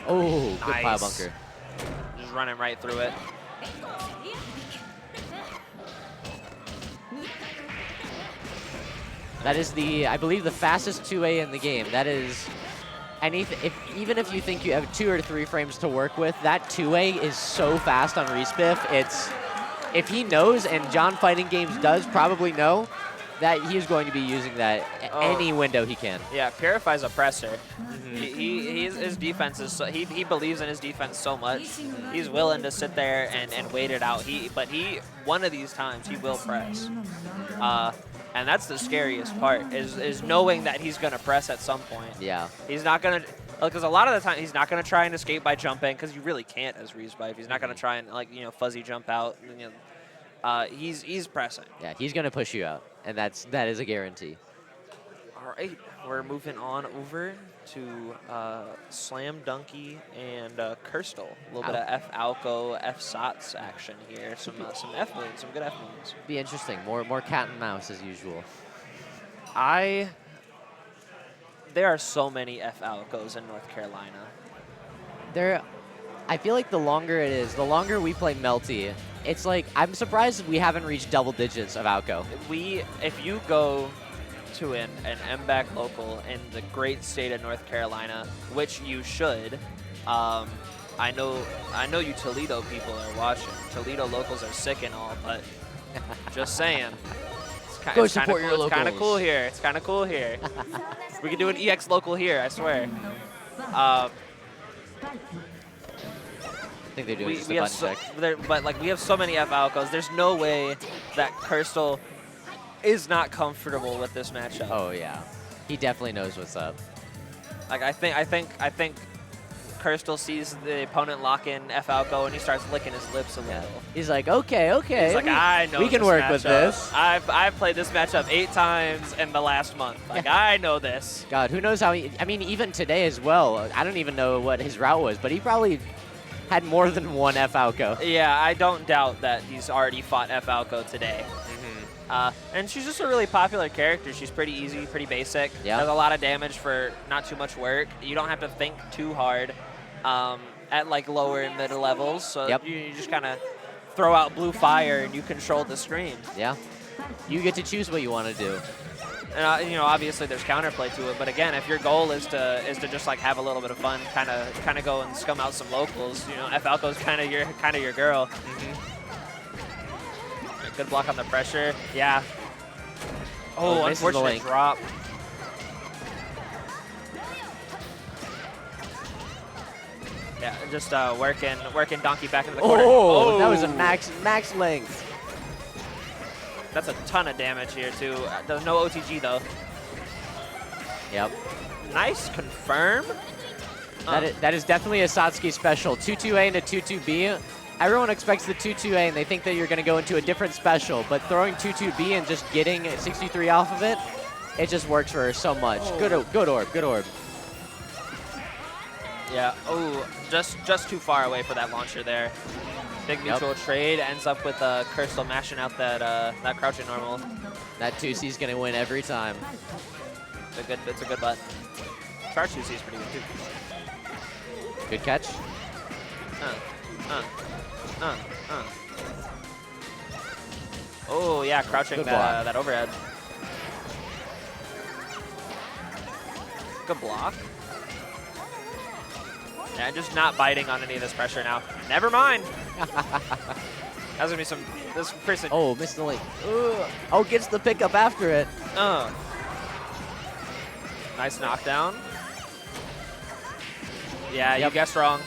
[SPEAKER 2] Oh, good
[SPEAKER 1] nice.
[SPEAKER 2] pile bunker.
[SPEAKER 1] Just running right through it.
[SPEAKER 2] That is I believe, the fastest 2A in the game. That is, even if you think you have 2 or 3 frames to work with, that 2A is so fast on Riesbyfe. If he knows, and John Fighting Games does probably know, that he's going to be using that any window he can.
[SPEAKER 1] Yeah, Purify's a presser. His defense is he believes in his defense so much. He's willing to sit there and wait it out. But one of these times he will press. And that's the scariest part, is knowing that he's going to press at some point.
[SPEAKER 2] Yeah.
[SPEAKER 1] He's not going to, because a lot of the time he's not going to try and escape by jumping, because you really can't as Riesbyfe. He's not going to try and, fuzzy jump out. He's pressing.
[SPEAKER 2] Yeah, he's going to push you out, and that is a guarantee.
[SPEAKER 1] All right, we're moving on over to SlamDonkey and Cursetyl. A little bit of Aoko, Sats action here. Some F moons, some good F moons.
[SPEAKER 2] Be interesting. More cat and mouse as usual.
[SPEAKER 1] There are so many Aokos in North Carolina.
[SPEAKER 2] I feel like the longer it is, the longer we play Melty, it's like I'm surprised we haven't reached double digits of Aoko.
[SPEAKER 1] If you go to an MBAACC local in the great state of North Carolina, which you should. I know you Toledo people are watching. Toledo locals are sick and all, but just saying.
[SPEAKER 2] Go support your locals.
[SPEAKER 1] It's kind of cool here. It's kind of cool here. We can do an EX local here, I swear.
[SPEAKER 2] I think they're doing just a button check.
[SPEAKER 1] But we have so many Aokos. There's no way that Cursetyl is not comfortable with this matchup.
[SPEAKER 2] Oh yeah, he definitely knows what's up.
[SPEAKER 1] I think Cursetyl sees the opponent lock in Aoko and he starts licking his lips a little.
[SPEAKER 2] He's like, okay.
[SPEAKER 1] He's like, I know
[SPEAKER 2] we can work with this.
[SPEAKER 1] I've played this matchup 8 times in the last month. I know this.
[SPEAKER 2] God, who knows how even today as well. I don't even know what his route was, but he probably had more than one Aoko.
[SPEAKER 1] Yeah, I don't doubt that he's already fought Aoko today. And she's just a really popular character. She's pretty easy, pretty basic.
[SPEAKER 2] Yeah.
[SPEAKER 1] Does a lot of damage for not too much work. You don't have to think too hard at lower and middle levels. So you just kind of throw out blue fire and you control the screen.
[SPEAKER 2] Yeah. You get to choose what you want to do.
[SPEAKER 1] And you know, obviously there's counterplay to it, but again, if your goal is to just like have a little bit of fun, kind of go and scum out some locals, you know, Falco's kind of your girl. Good block on the pressure. Yeah. Oh, unfortunate drop. Yeah, just working Donkey back into the corner.
[SPEAKER 2] Oh, that was a max length.
[SPEAKER 1] That's a ton of damage here too. There's no OTG though.
[SPEAKER 2] Yep.
[SPEAKER 1] Nice confirm.
[SPEAKER 2] That is definitely a Satsuki special. 2-2A and a 2-2B. Everyone expects the 2-2A and they think that you're going to go into a different special, but throwing 2-2B and just getting 63 off of it, it just works for her so much. Oh. Good orb, good orb.
[SPEAKER 1] Yeah. Oh, just too far away for that launcher there. Big mutual trade ends up with Cursetyl mashing out that crouching normal.
[SPEAKER 2] That 2C is gonna win every time.
[SPEAKER 1] It's a good button. Charge 2C is pretty good too.
[SPEAKER 2] Good catch.
[SPEAKER 1] Oh yeah, crouching that overhead. Good block. Yeah, just not biting on any of this pressure now. Never mind. That's gonna be this person.
[SPEAKER 2] Oh, missed the link. Oh, gets the pickup after it.
[SPEAKER 1] Nice knockdown. Yeah, you guessed wrong.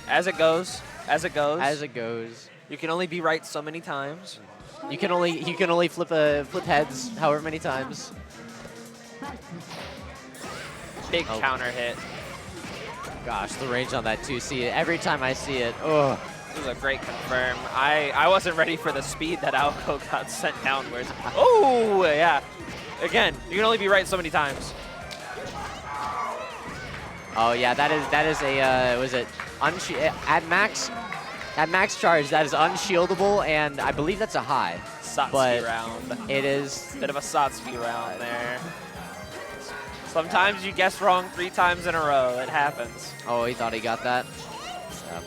[SPEAKER 1] As it goes. As it goes.
[SPEAKER 2] As it goes.
[SPEAKER 1] You can only be right so many times.
[SPEAKER 2] You can only flip heads however many times.
[SPEAKER 1] Big counter hit.
[SPEAKER 2] Gosh, the range on that 2C, every time I see it, oh.
[SPEAKER 1] This was a great confirm. I wasn't ready for the speed that Aoko got sent downwards. Oh, yeah. Again, you can only be right so many times.
[SPEAKER 2] Oh, yeah, that is a, was it, at max charge, that is unshieldable, and I believe that's a high.
[SPEAKER 1] Satsuki round.
[SPEAKER 2] It is.
[SPEAKER 1] Bit of a Satsuki round there. Sometimes you guess wrong 3 times in a row. It happens.
[SPEAKER 2] Oh, he thought he got that. So.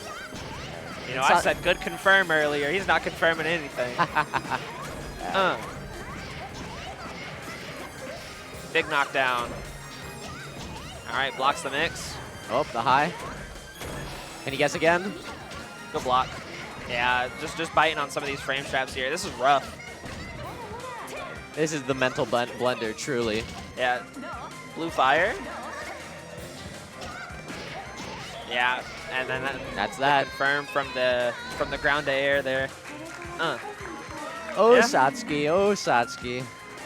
[SPEAKER 1] You know, I said good confirm earlier. He's not confirming anything. Big knockdown. All right, blocks the mix.
[SPEAKER 2] Oh, the high. Can you guess again?
[SPEAKER 1] Good block. Yeah, just biting on some of these frame straps here. This is rough.
[SPEAKER 2] This is the mental blender, truly.
[SPEAKER 1] Yeah. Blue fire. Yeah, and then
[SPEAKER 2] that's that.
[SPEAKER 1] Confirmed from the ground to air there.
[SPEAKER 2] Oh, yeah. Satsuki. Oh, Satsuki.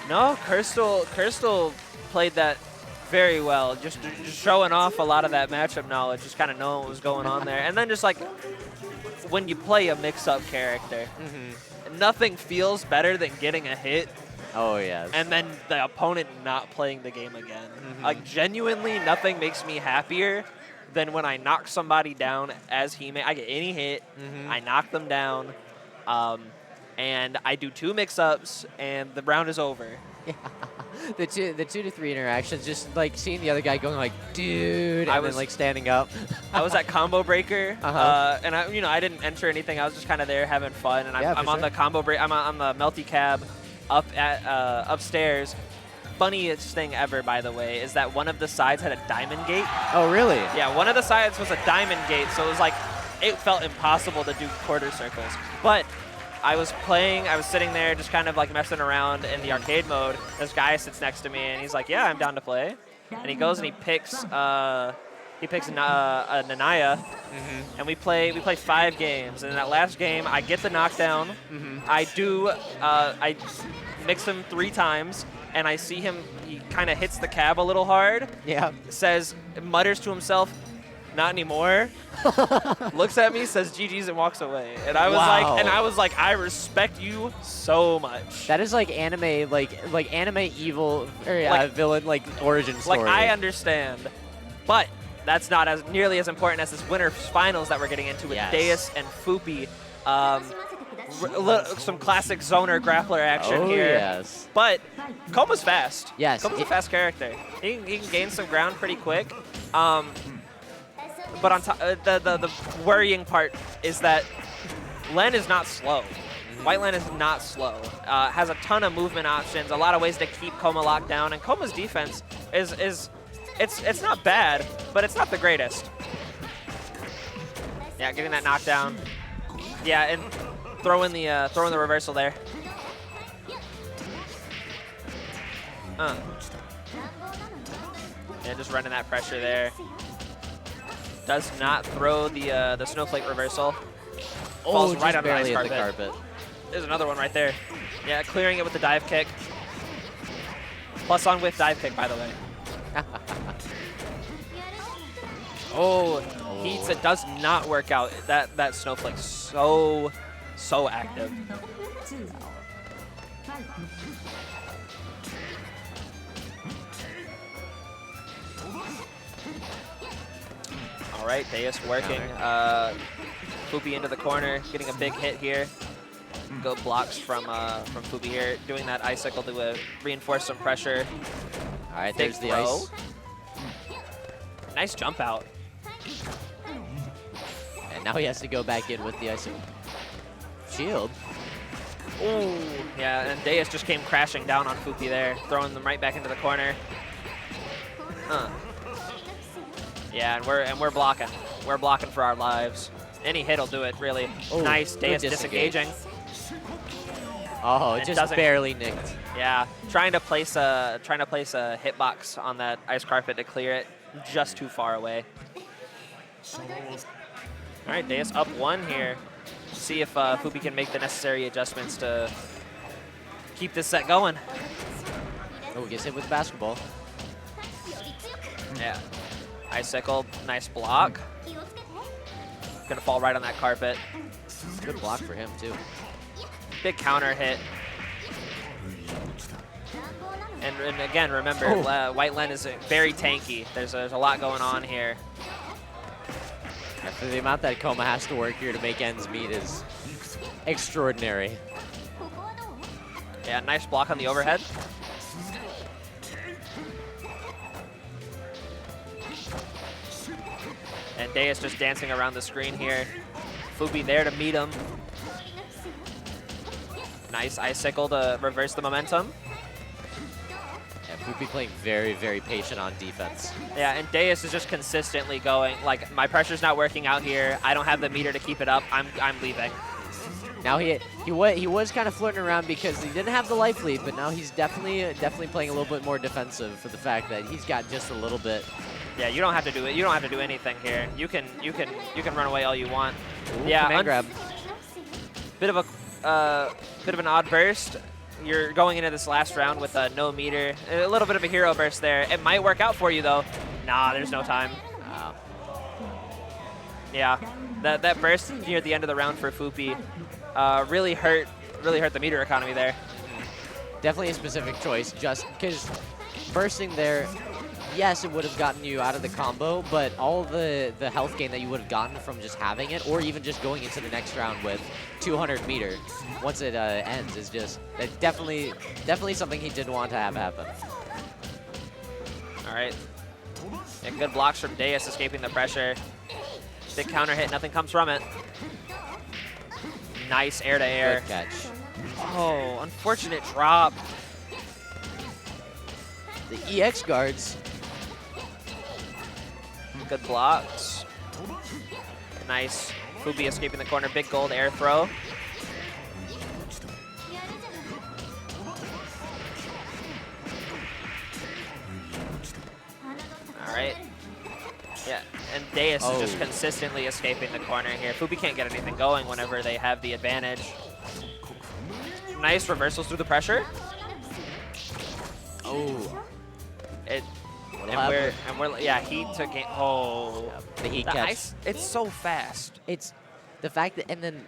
[SPEAKER 1] No, Cursetyl played that very well. Just showing off a lot of that matchup knowledge, just kind of knowing what was going on there. And then just like when you play a mix-up character, nothing feels better than getting a hit.
[SPEAKER 2] Oh, yes.
[SPEAKER 1] And then the opponent not playing the game again. Like, genuinely, nothing makes me happier than when I knock somebody down as I get any hit, I knock them down, and I do 2 mix-ups, and the round is over.
[SPEAKER 2] Yeah. The 2 to 3 interactions, just like seeing the other guy going like, dude, and then like standing up.
[SPEAKER 1] I was at Combo Breaker, and I didn't enter anything. I was just kind of there having fun, and I'm on the combo break. I'm on the Melty cab. Upstairs. Funniest thing ever, by the way, is that one of the sides had a diamond gate.
[SPEAKER 2] Oh, really?
[SPEAKER 1] Yeah, one of the sides was a diamond gate, so it was like, it felt impossible to do quarter circles. But I was sitting there just kind of like messing around in the arcade mode. This guy sits next to me and he's like, yeah, I'm down to play. And he goes and he picks a Nanaya, and we play 5 games. And in that last game, I get the knockdown. I mix him 3 times, and I see him. He kind of hits the cab a little hard.
[SPEAKER 2] Yeah.
[SPEAKER 1] Mutters to himself, "Not anymore." Looks at me, says GG's, and walks away. And I was like, I respect you so much.
[SPEAKER 2] That is like anime, like anime evil or villain origin story.
[SPEAKER 1] Like, I understand, but that's not nearly as important as this winner's finals that we're getting into with Deus and Fupi. Some classic zoner grappler action here.
[SPEAKER 2] Yes.
[SPEAKER 1] But Kouma's fast.
[SPEAKER 2] Yes.
[SPEAKER 1] Kouma's a fast character. He can gain some ground pretty quick. But on top, the worrying part is that Len is not slow. White Len is not slow. Has a ton of movement options, a lot of ways to keep Kouma locked down, and Kouma's defense it's not bad, but it's not the greatest. Yeah, getting that knockdown. Yeah, and throwing the reversal there. Yeah, just running that pressure there. Does not throw the snowflake reversal. Falls right on the ice carpet. There's another one right there. Yeah, clearing it with the dive kick. Plus on with dive kick, by the way. Oh, heats it. Does not work out. That snowflake so active. All right, Deus working. Fupi into the corner, getting a big hit here. Good blocks from Fupi here, doing that icicle to reinforce some pressure.
[SPEAKER 2] All right, there's the ice.
[SPEAKER 1] Nice jump out.
[SPEAKER 2] And now he has to go back in with the icicle. Shield.
[SPEAKER 1] Ooh, yeah, and Deus just came crashing down on Fupi there, throwing them right back into the corner. Yeah, and we're blocking. We're blocking for our lives. Any hit will do it, really.
[SPEAKER 2] Ooh,
[SPEAKER 1] nice, Deus disengaging.
[SPEAKER 2] Oh, it just barely nicked.
[SPEAKER 1] Yeah, trying to place a hitbox on that ice carpet to clear it, just too far away. All right, Deus up 1 here. See if Fupi can make the necessary adjustments to keep this set going.
[SPEAKER 2] Oh, gets hit with the basketball.
[SPEAKER 1] Yeah, icicle, nice block. Gonna fall right on that carpet.
[SPEAKER 2] Good block for him too.
[SPEAKER 1] Big counter hit. And again, remember, White Len is very tanky. There's a lot going on here.
[SPEAKER 2] After the amount that Kouma has to work here to make ends meet is extraordinary.
[SPEAKER 1] Yeah, nice block on the overhead. And Deus just dancing around the screen here. Fupi there to meet him. Nice icicle to reverse the momentum.
[SPEAKER 2] And Fupi playing very, very patient on defense.
[SPEAKER 1] Yeah, and Deus is just consistently going, like, my pressure's not working out here. I don't have the meter to keep it up. I'm leaving.
[SPEAKER 2] Now he was kind of flirting around because he didn't have the life lead, but now he's definitely playing a little bit more defensive for the fact that he's got just a little bit.
[SPEAKER 1] Yeah, you don't have to do it. You don't have to do anything here. You can run away all you want.
[SPEAKER 2] Ooh,
[SPEAKER 1] yeah,
[SPEAKER 2] command grab.
[SPEAKER 1] Bit of an odd burst. You're going into this last round with no meter. A little bit of a hero burst there. It might work out for you though. Nah, there's no time. Yeah, that burst near the end of the round for Fupi really hurt the meter economy there.
[SPEAKER 2] Definitely a specific choice, just because bursting there. Yes, it would have gotten you out of the combo, but all the health gain that you would have gotten from just having it, or even just going into the next round with 200 meter, once it ends, is just definitely something he didn't want to have happen.
[SPEAKER 1] All right. Yeah, good blocks from Deus, escaping the pressure. Big counter hit, nothing comes from it. Nice air to air.
[SPEAKER 2] Good catch.
[SPEAKER 1] Oh, unfortunate drop.
[SPEAKER 2] The EX guards.
[SPEAKER 1] Good blocks. Nice. Fupi escaping the corner. Big gold air throw. All right. Yeah, and Deus is just consistently escaping the corner here. Fupi can't get anything going whenever they have the advantage. Nice reversals through the pressure.
[SPEAKER 2] Oh.
[SPEAKER 1] And we're yeah, heat to game. Oh,
[SPEAKER 2] the heat catch.
[SPEAKER 1] Ice, it's so fast.
[SPEAKER 2] It's the fact that, and then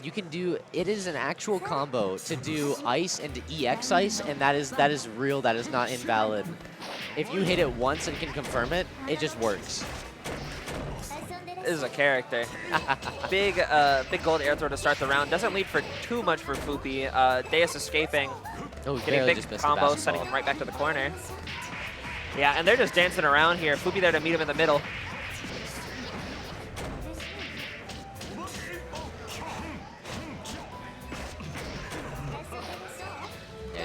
[SPEAKER 2] you can do, it is an actual combo to do ice and EX ice, and that is real, that is not invalid. If you hit it once and can confirm it, it just works.
[SPEAKER 1] This is a character. Big gold air throw to start the round. Doesn't lead for too much for Fupi. Deus escaping.
[SPEAKER 2] Oh,
[SPEAKER 1] getting big combo, sending him right back to the corner. Yeah, and they're just dancing around here. Fupi there to meet him in the middle.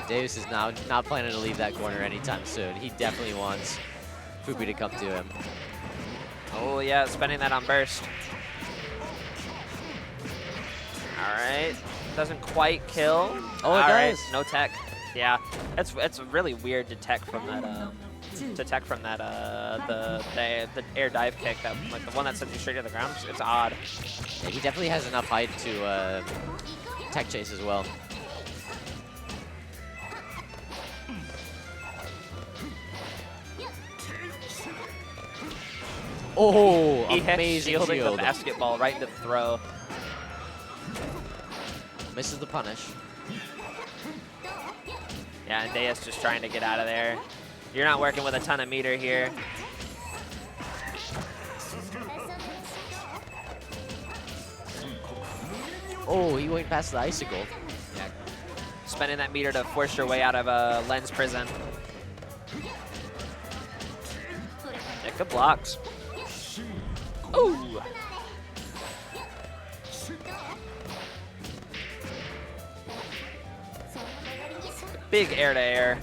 [SPEAKER 2] Deus is now not planning to leave that corner anytime soon. He definitely wants Fupi to come to him.
[SPEAKER 1] Oh yeah, spending that on burst. All right, doesn't quite kill.
[SPEAKER 2] Oh, it does.
[SPEAKER 1] No tech. Yeah, it's really weird to tech from that. The air dive kick, that like the one that sends you straight to the ground. It's odd.
[SPEAKER 2] Yeah, he definitely has enough height to tech chase as well. Oh, amazing
[SPEAKER 1] shielding
[SPEAKER 2] shield.
[SPEAKER 1] the basketball right into the throw.
[SPEAKER 2] Misses the punish.
[SPEAKER 1] Yeah, and Deus just trying to get out of there. You're not working with a ton of meter here.
[SPEAKER 2] Oh, he went past the icicle.
[SPEAKER 1] Yeah. Spending that meter to force your way out of a lens prison. Yeah, good blocks. Ooh. Big air to air.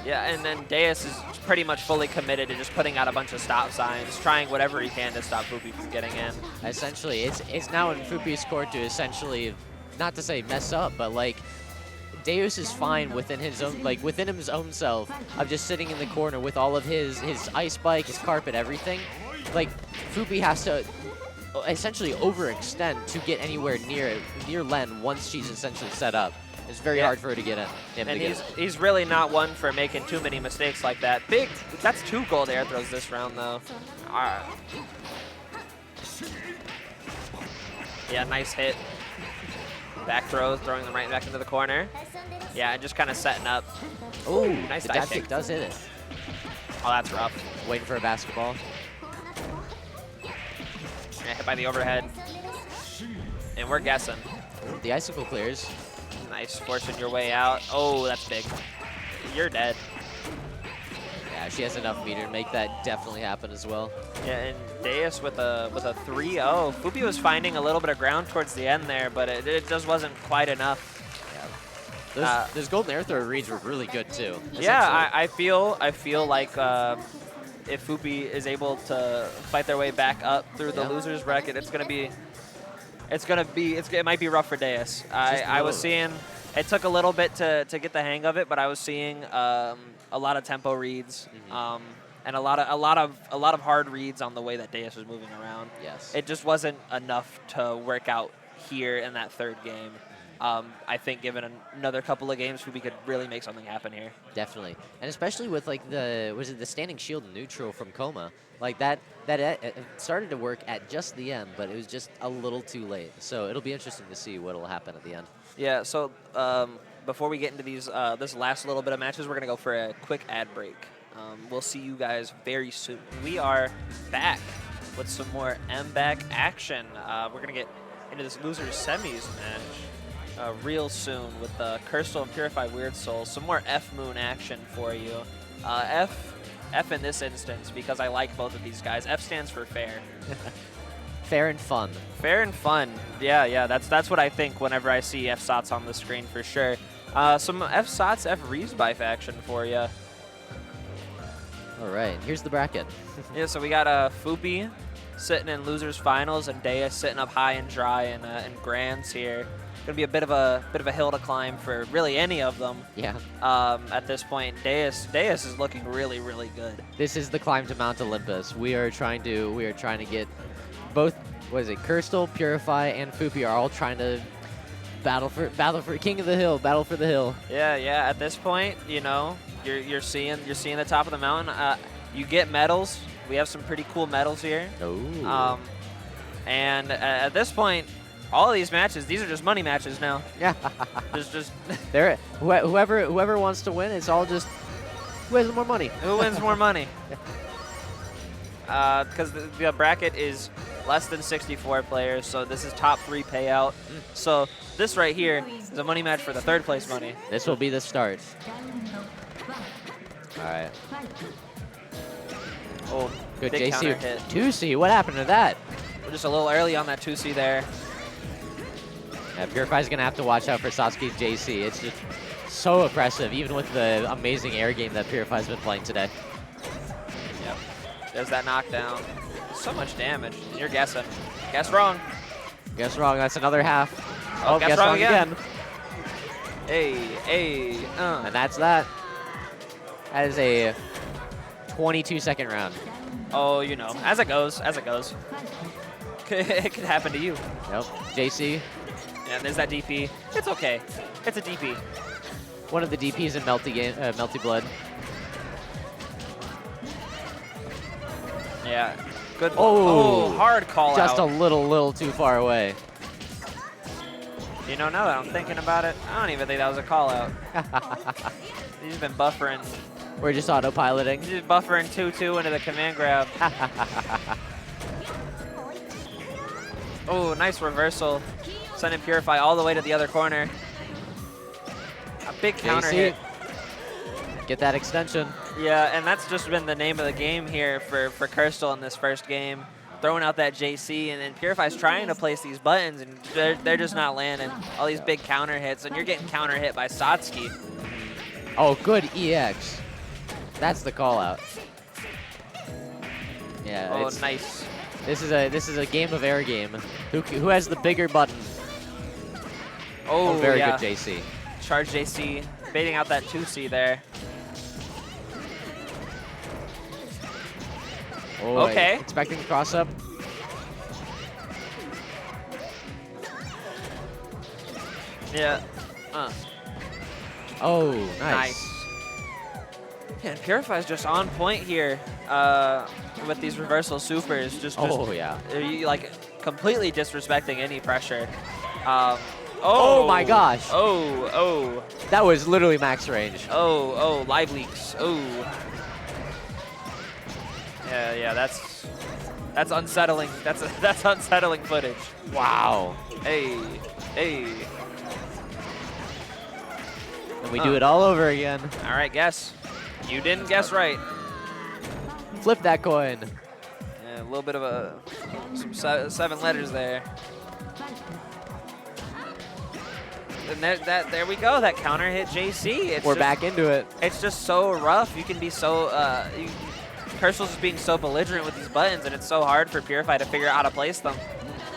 [SPEAKER 1] Yeah, and then Deus is pretty much fully committed to just putting out a bunch of stop signs, trying whatever he can to stop Fupi from getting in.
[SPEAKER 2] Essentially, it's now in Fupi's court to essentially, not to say mess up, but like Deus is fine within his own, like within his own self of just sitting in the corner with all of his ice bike, his carpet, everything. Like Fupi has to essentially overextend to get anywhere near Len once she's essentially set up. It's very hard for her to get in.
[SPEAKER 1] And he's really not one for making too many mistakes like that. That's 2 gold air throws this round though. Yeah, nice hit. Back throws, throwing them right back into the corner. Yeah, just kind of setting up.
[SPEAKER 2] Oh,
[SPEAKER 1] nice
[SPEAKER 2] the
[SPEAKER 1] dive
[SPEAKER 2] dive
[SPEAKER 1] kick.
[SPEAKER 2] kick does hit it.
[SPEAKER 1] Oh, that's rough.
[SPEAKER 2] Waiting for a basketball.
[SPEAKER 1] Yeah, hit by the overhead. And we're guessing.
[SPEAKER 2] The icicle clears.
[SPEAKER 1] Nice, forcing your way out. Oh, that's big. You're dead.
[SPEAKER 2] Yeah, she has enough meter to make that definitely happen as well.
[SPEAKER 1] Yeah, and Deus with a 3-0. Fupi was finding a little bit of ground towards the end there, but it just wasn't quite enough.
[SPEAKER 2] Yeah. Those golden air throw reads were really good too.
[SPEAKER 1] Yeah, I feel like if Fupi is able to fight their way back up through the losers bracket, it might be rough for Deus. I was seeing, it took a little bit to get the hang of it, but I was seeing a lot of tempo reads, and a lot of hard reads on the way that Deus was moving around.
[SPEAKER 2] Yes.
[SPEAKER 1] It just wasn't enough to work out here in that 3rd game. I think given another couple of games, we could really make something happen here.
[SPEAKER 2] Definitely, and especially with like the standing shield neutral from Kouma, like that it started to work at just the end, but it was just a little too late. So it'll be interesting to see what will happen at the end.
[SPEAKER 1] Yeah. So before we get into these this last little bit of matches, we're gonna go for a quick ad break. We'll see you guys very soon. We are back with some more MBAACC action. We're gonna get into this losers semis match. Real soon with Cursetyl and Purify Weird Soul. Some more F-Moon action for you. F in this instance because I like both of these guys. F stands for fair.
[SPEAKER 2] Fair and fun.
[SPEAKER 1] Fair and fun. Yeah. That's what I think whenever I see F-Sots on the screen for sure. Some F-Sots, F-Riesbyfe action for you.
[SPEAKER 2] All right, here's the bracket.
[SPEAKER 1] Yeah, so we got Fupi sitting in losers finals and Deus sitting up high and dry in grands here. Gonna be a bit of a hill to climb for really any of them.
[SPEAKER 2] Yeah.
[SPEAKER 1] At this point, Deus is looking really good.
[SPEAKER 2] This is the climb to Mount Olympus. We are trying to get both. What is it? Cursetyl, Purify, and Fupi are all trying to battle for King of the Hill. Battle for the hill.
[SPEAKER 1] Yeah. At this point, you know, you're seeing the top of the mountain. You get medals. We have some pretty cool medals here.
[SPEAKER 2] Oh.
[SPEAKER 1] And at this point, all of these matches, these are just money matches now.
[SPEAKER 2] Yeah.
[SPEAKER 1] just
[SPEAKER 2] there. Whoever wants to win, it's all just who has more money.
[SPEAKER 1] Who wins more money? Because the bracket is less than 64 players, so this is top 3 payout. So this right here is a money match for the 3rd place money.
[SPEAKER 2] This will be the start. All right.
[SPEAKER 1] Oh,
[SPEAKER 2] good
[SPEAKER 1] big
[SPEAKER 2] JC
[SPEAKER 1] counter hit.
[SPEAKER 2] 2C. What happened to that?
[SPEAKER 1] We're just a little early on that 2C there.
[SPEAKER 2] Yeah, Purify's going to have to watch out for Satsuki's JC. It's just so oppressive, even with the amazing air game that Purify's been playing today.
[SPEAKER 1] Yep. There's that knockdown. So much damage. You're guessing. Guess wrong.
[SPEAKER 2] Guess wrong. That's another half.
[SPEAKER 1] Oh, guess wrong again.
[SPEAKER 2] Hey. And that's that. That is a 22-second round.
[SPEAKER 1] Oh, you know, as it goes, as it goes. It could happen to you.
[SPEAKER 2] Yep. JC.
[SPEAKER 1] Yeah, there's that DP. It's okay. It's a DP.
[SPEAKER 2] One of the DPs in Melty Blood.
[SPEAKER 1] Yeah. Good.
[SPEAKER 2] Oh,
[SPEAKER 1] hard call
[SPEAKER 2] just
[SPEAKER 1] out.
[SPEAKER 2] a little too far away.
[SPEAKER 1] You know, now that I'm thinking about it, I don't even think that was a call out. He's been buffering.
[SPEAKER 2] We're just autopiloting.
[SPEAKER 1] He's just buffering 2-2 into the command grab. Oh, nice reversal. Sending Purify all the way to the other corner. A big counter hit.
[SPEAKER 2] Get that extension.
[SPEAKER 1] Yeah, and that's just been the name of the game here for Cursetyl in this first game. Throwing out that JC, and then Purify's trying to place these buttons, and they're just not landing. All these big counter hits, and you're getting counter hit by Satsuki.
[SPEAKER 2] Oh, good EX. That's the call out. Yeah.
[SPEAKER 1] Oh, nice.
[SPEAKER 2] This is a game of air game. Who has the bigger button?
[SPEAKER 1] Oh,
[SPEAKER 2] very
[SPEAKER 1] yeah.
[SPEAKER 2] good JC.
[SPEAKER 1] Charge JC, baiting out that 2C there.
[SPEAKER 2] Oh,
[SPEAKER 1] okay.
[SPEAKER 2] Expecting the cross up.
[SPEAKER 1] Yeah.
[SPEAKER 2] Oh, nice.
[SPEAKER 1] Yeah, and Purify's just on point here with these reversal supers.
[SPEAKER 2] Yeah.
[SPEAKER 1] Like completely disrespecting any pressure.
[SPEAKER 2] Oh my gosh.
[SPEAKER 1] Oh.
[SPEAKER 2] That was literally max range.
[SPEAKER 1] Oh, live leaks. Oh. Yeah, that's unsettling. That's unsettling footage.
[SPEAKER 2] Wow.
[SPEAKER 1] Hey.
[SPEAKER 2] And we do it all over again.
[SPEAKER 1] All right, guess. You didn't guess right.
[SPEAKER 2] Flip that coin.
[SPEAKER 1] Yeah, a little bit of some 7 letters there. And there we go. That counter hit JC.
[SPEAKER 2] We're back into it.
[SPEAKER 1] It's just so rough. You can be so Cursetyl's just being so belligerent with these buttons, and it's so hard for Purify to figure out how to place them.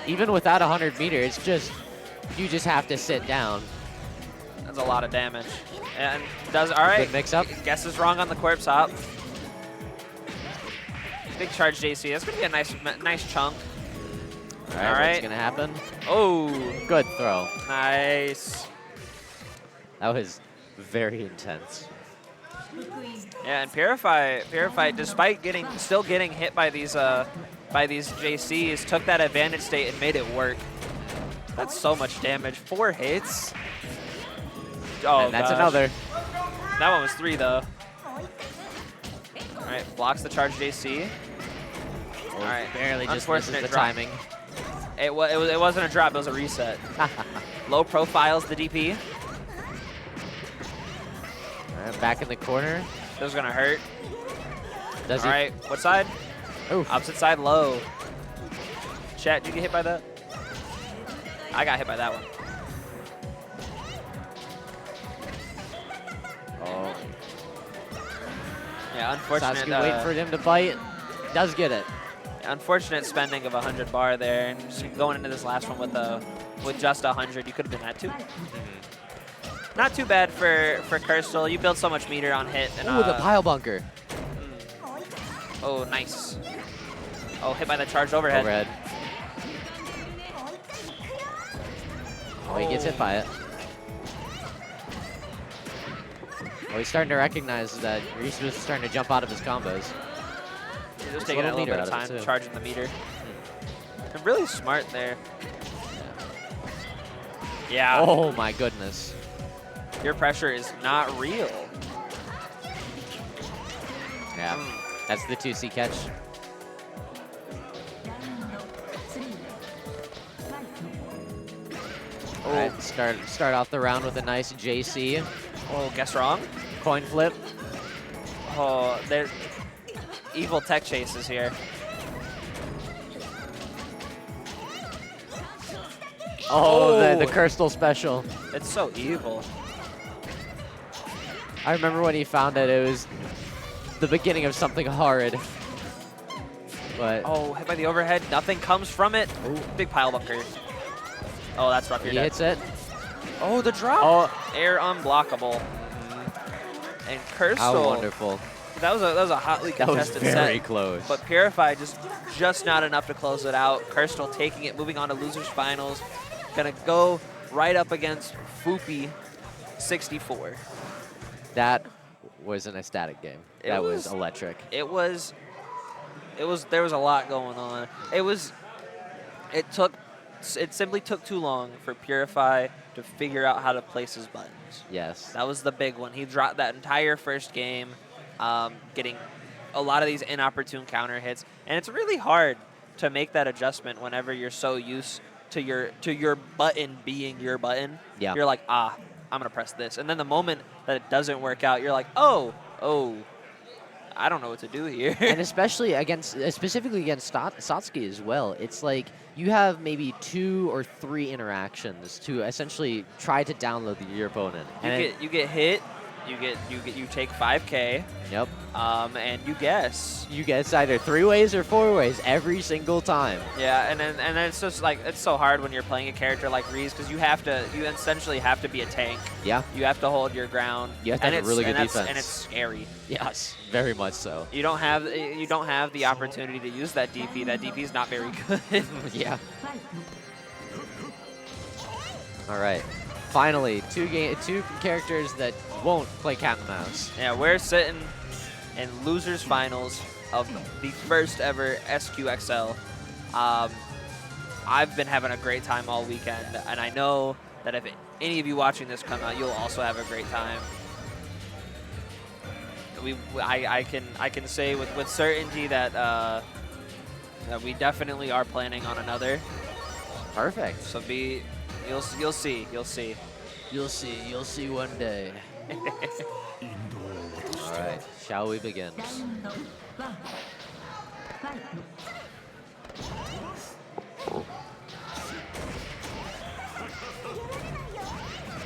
[SPEAKER 2] Even without 100 meters, you just have to sit down.
[SPEAKER 1] That's a lot of damage. And does all right.
[SPEAKER 2] Good mix up.
[SPEAKER 1] Guesses wrong on the corpse hop. Big charge JC. That's gonna be a nice chunk.
[SPEAKER 2] All right. What's gonna happen?
[SPEAKER 1] Oh,
[SPEAKER 2] good throw.
[SPEAKER 1] Nice.
[SPEAKER 2] That was very intense.
[SPEAKER 1] Yeah, and Purify, despite still getting hit by these JCs, took that advantage state and made it work. That's so much damage. 4 hits. Oh,
[SPEAKER 2] and that's
[SPEAKER 1] gosh.
[SPEAKER 2] another.
[SPEAKER 1] That one was 3 though. All right, blocks the charge JC. All right,
[SPEAKER 2] barely just misses the timing.
[SPEAKER 1] It wasn't a drop. It was a reset. Low profiles the DP.
[SPEAKER 2] All right, back in the corner.
[SPEAKER 1] This is gonna hurt.
[SPEAKER 2] Does he?
[SPEAKER 1] All right, what side?
[SPEAKER 2] Oof.
[SPEAKER 1] Opposite side, low. Chat, did you get hit by that? I got hit by that one.
[SPEAKER 2] Oh.
[SPEAKER 1] Yeah, unfortunate.
[SPEAKER 2] Satsuki waiting for him to bite. Does get it.
[SPEAKER 1] Unfortunate spending of 100 bar there, and just going into this last one with just 100, you could have been at 2. Not too bad for Cursetyl. You build so much meter on hit. And,
[SPEAKER 2] ooh, the pile bunker.
[SPEAKER 1] Oh, nice. Oh, hit by the charged overhead.
[SPEAKER 2] Oh, he gets hit by it. Oh, he's starting to recognize that Riesbyfe is starting to jump out of his combos.
[SPEAKER 1] He's just taking a little bit of time charging the meter. And really smart there. Yeah.
[SPEAKER 2] Oh my goodness.
[SPEAKER 1] Your pressure is not real.
[SPEAKER 2] Yeah, that's the 2C catch. All right, start off the round with a nice JC.
[SPEAKER 1] Oh, guess wrong.
[SPEAKER 2] Coin flip.
[SPEAKER 1] Oh, there's evil tech chases here.
[SPEAKER 2] Oh, the Cursetyl special.
[SPEAKER 1] It's so evil.
[SPEAKER 2] I remember when he found it was the beginning of something horrid. But
[SPEAKER 1] oh, hit by the overhead. Nothing comes from it. Ooh, big pile bunker. Oh, that's rough. You're
[SPEAKER 2] he
[SPEAKER 1] dead.
[SPEAKER 2] hits it.
[SPEAKER 1] Oh, the drop.
[SPEAKER 2] Oh,
[SPEAKER 1] air unblockable. And Cursetyl.
[SPEAKER 2] how wonderful.
[SPEAKER 1] That was a hotly contested set.
[SPEAKER 2] That was very close.
[SPEAKER 1] But Purify just not enough to close it out. Cursetyl taking it, moving on to losers finals. Gonna go right up against Foopy 64.
[SPEAKER 2] That was an ecstatic game. That was electric.
[SPEAKER 1] There was a lot going on. It simply took too long for Purify to figure out how to place his buttons.
[SPEAKER 2] Yes.
[SPEAKER 1] That was the big one. He dropped that entire first game, getting a lot of these inopportune counter hits, and it's really hard to make that adjustment whenever you're so used to your button being your button.
[SPEAKER 2] Yeah.
[SPEAKER 1] You're like, I'm gonna press this, and then the moment that it doesn't work out, you're like, oh, I don't know what to do here.
[SPEAKER 2] And specifically against Satsuki as well, it's like you have maybe 2 or 3 interactions to essentially try to download your opponent.
[SPEAKER 1] You get hit, you take 5K.
[SPEAKER 2] Yep.
[SPEAKER 1] And you guess.
[SPEAKER 2] You guess either 3 ways or 4 ways every single time.
[SPEAKER 1] Yeah, and then it's just like it's so hard when you're playing a character like Ries because you essentially have to be a tank.
[SPEAKER 2] Yeah.
[SPEAKER 1] You have to hold your ground.
[SPEAKER 2] You have to have a really good defense.
[SPEAKER 1] And it's scary.
[SPEAKER 2] Yes, very much so.
[SPEAKER 1] You don't have the opportunity to use that DP. That DP is not very good.
[SPEAKER 2] Yeah. All right. Finally, two characters that won't play cat and mouse.
[SPEAKER 1] Yeah, we're sitting in losers finals of the first ever SQXL. I've been having a great time all weekend, and I know that if any of you watching this come out, you'll also have a great time. I can say with certainty that that we definitely are planning on another.
[SPEAKER 2] Perfect.
[SPEAKER 1] So you'll see.
[SPEAKER 2] You'll see one day. All right, shall we begin?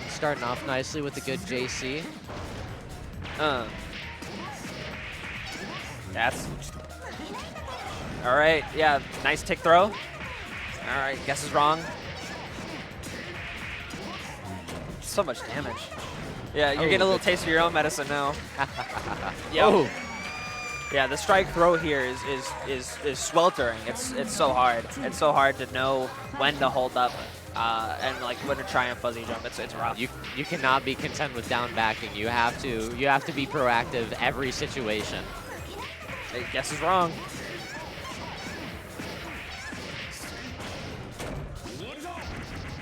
[SPEAKER 2] Starting off nicely with a good JC.
[SPEAKER 1] That's all right. Yeah, nice tick throw. All right, guess is wrong. So much damage. Yeah, you're getting a little taste of your own medicine now.
[SPEAKER 2] Oh.
[SPEAKER 1] Yeah, the strike throw here is sweltering. It's so hard. It's so hard to know when to hold up and like when to try and fuzzy jump. It's rough.
[SPEAKER 2] You cannot be content with down backing. You have to be proactive every situation.
[SPEAKER 1] I guess is wrong.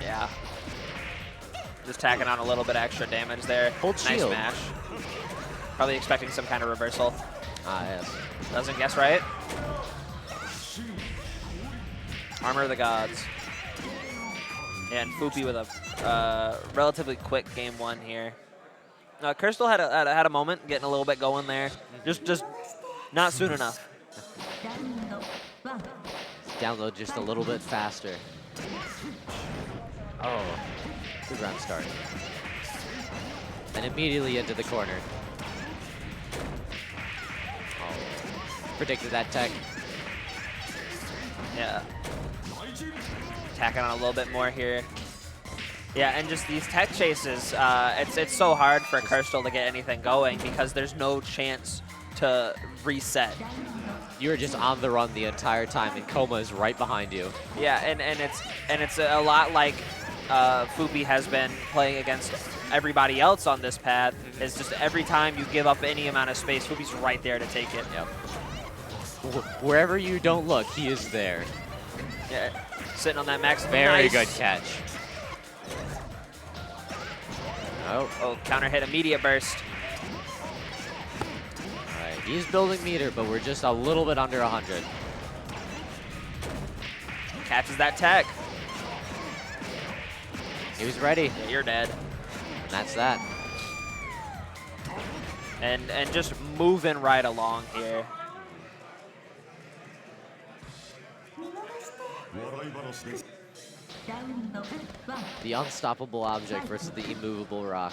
[SPEAKER 1] Yeah. Just tacking on a little bit extra damage there.
[SPEAKER 2] Hold
[SPEAKER 1] nice
[SPEAKER 2] shield.
[SPEAKER 1] smash. Probably expecting some kind of reversal.
[SPEAKER 2] Ah, yes.
[SPEAKER 1] Doesn't guess right. Armor of the Gods. And Foopy with a relatively quick game 1 here. Cursetyl had a moment, getting a little bit going there. Just not soon enough.
[SPEAKER 2] Download just a little bit faster. Oh. Good round start. And immediately into the corner. Oh. Predicted that tech.
[SPEAKER 1] Yeah. Tacking on a little bit more here. Yeah, and just these tech chases, it's so hard for Cursetyl to get anything going because there's no chance to reset.
[SPEAKER 2] You're just on the run the entire time, and Kouma is right behind you.
[SPEAKER 1] Yeah, and it's a lot like Foopy has been playing against everybody else on this path. It's just every time you give up any amount of space, Foopy's right there to take it.
[SPEAKER 2] Yep. Wherever you don't look, he is there.
[SPEAKER 1] Yeah, sitting on that max.
[SPEAKER 2] Very
[SPEAKER 1] nice.
[SPEAKER 2] good catch.
[SPEAKER 1] Oh, counter hit, immediate burst.
[SPEAKER 2] All right, he's building meter, but we're just a little bit under 100.
[SPEAKER 1] Catches that tech.
[SPEAKER 2] He was ready.
[SPEAKER 1] Yeah, you're dead.
[SPEAKER 2] And that's that.
[SPEAKER 1] And just moving right along here.
[SPEAKER 2] The unstoppable object versus the immovable rock.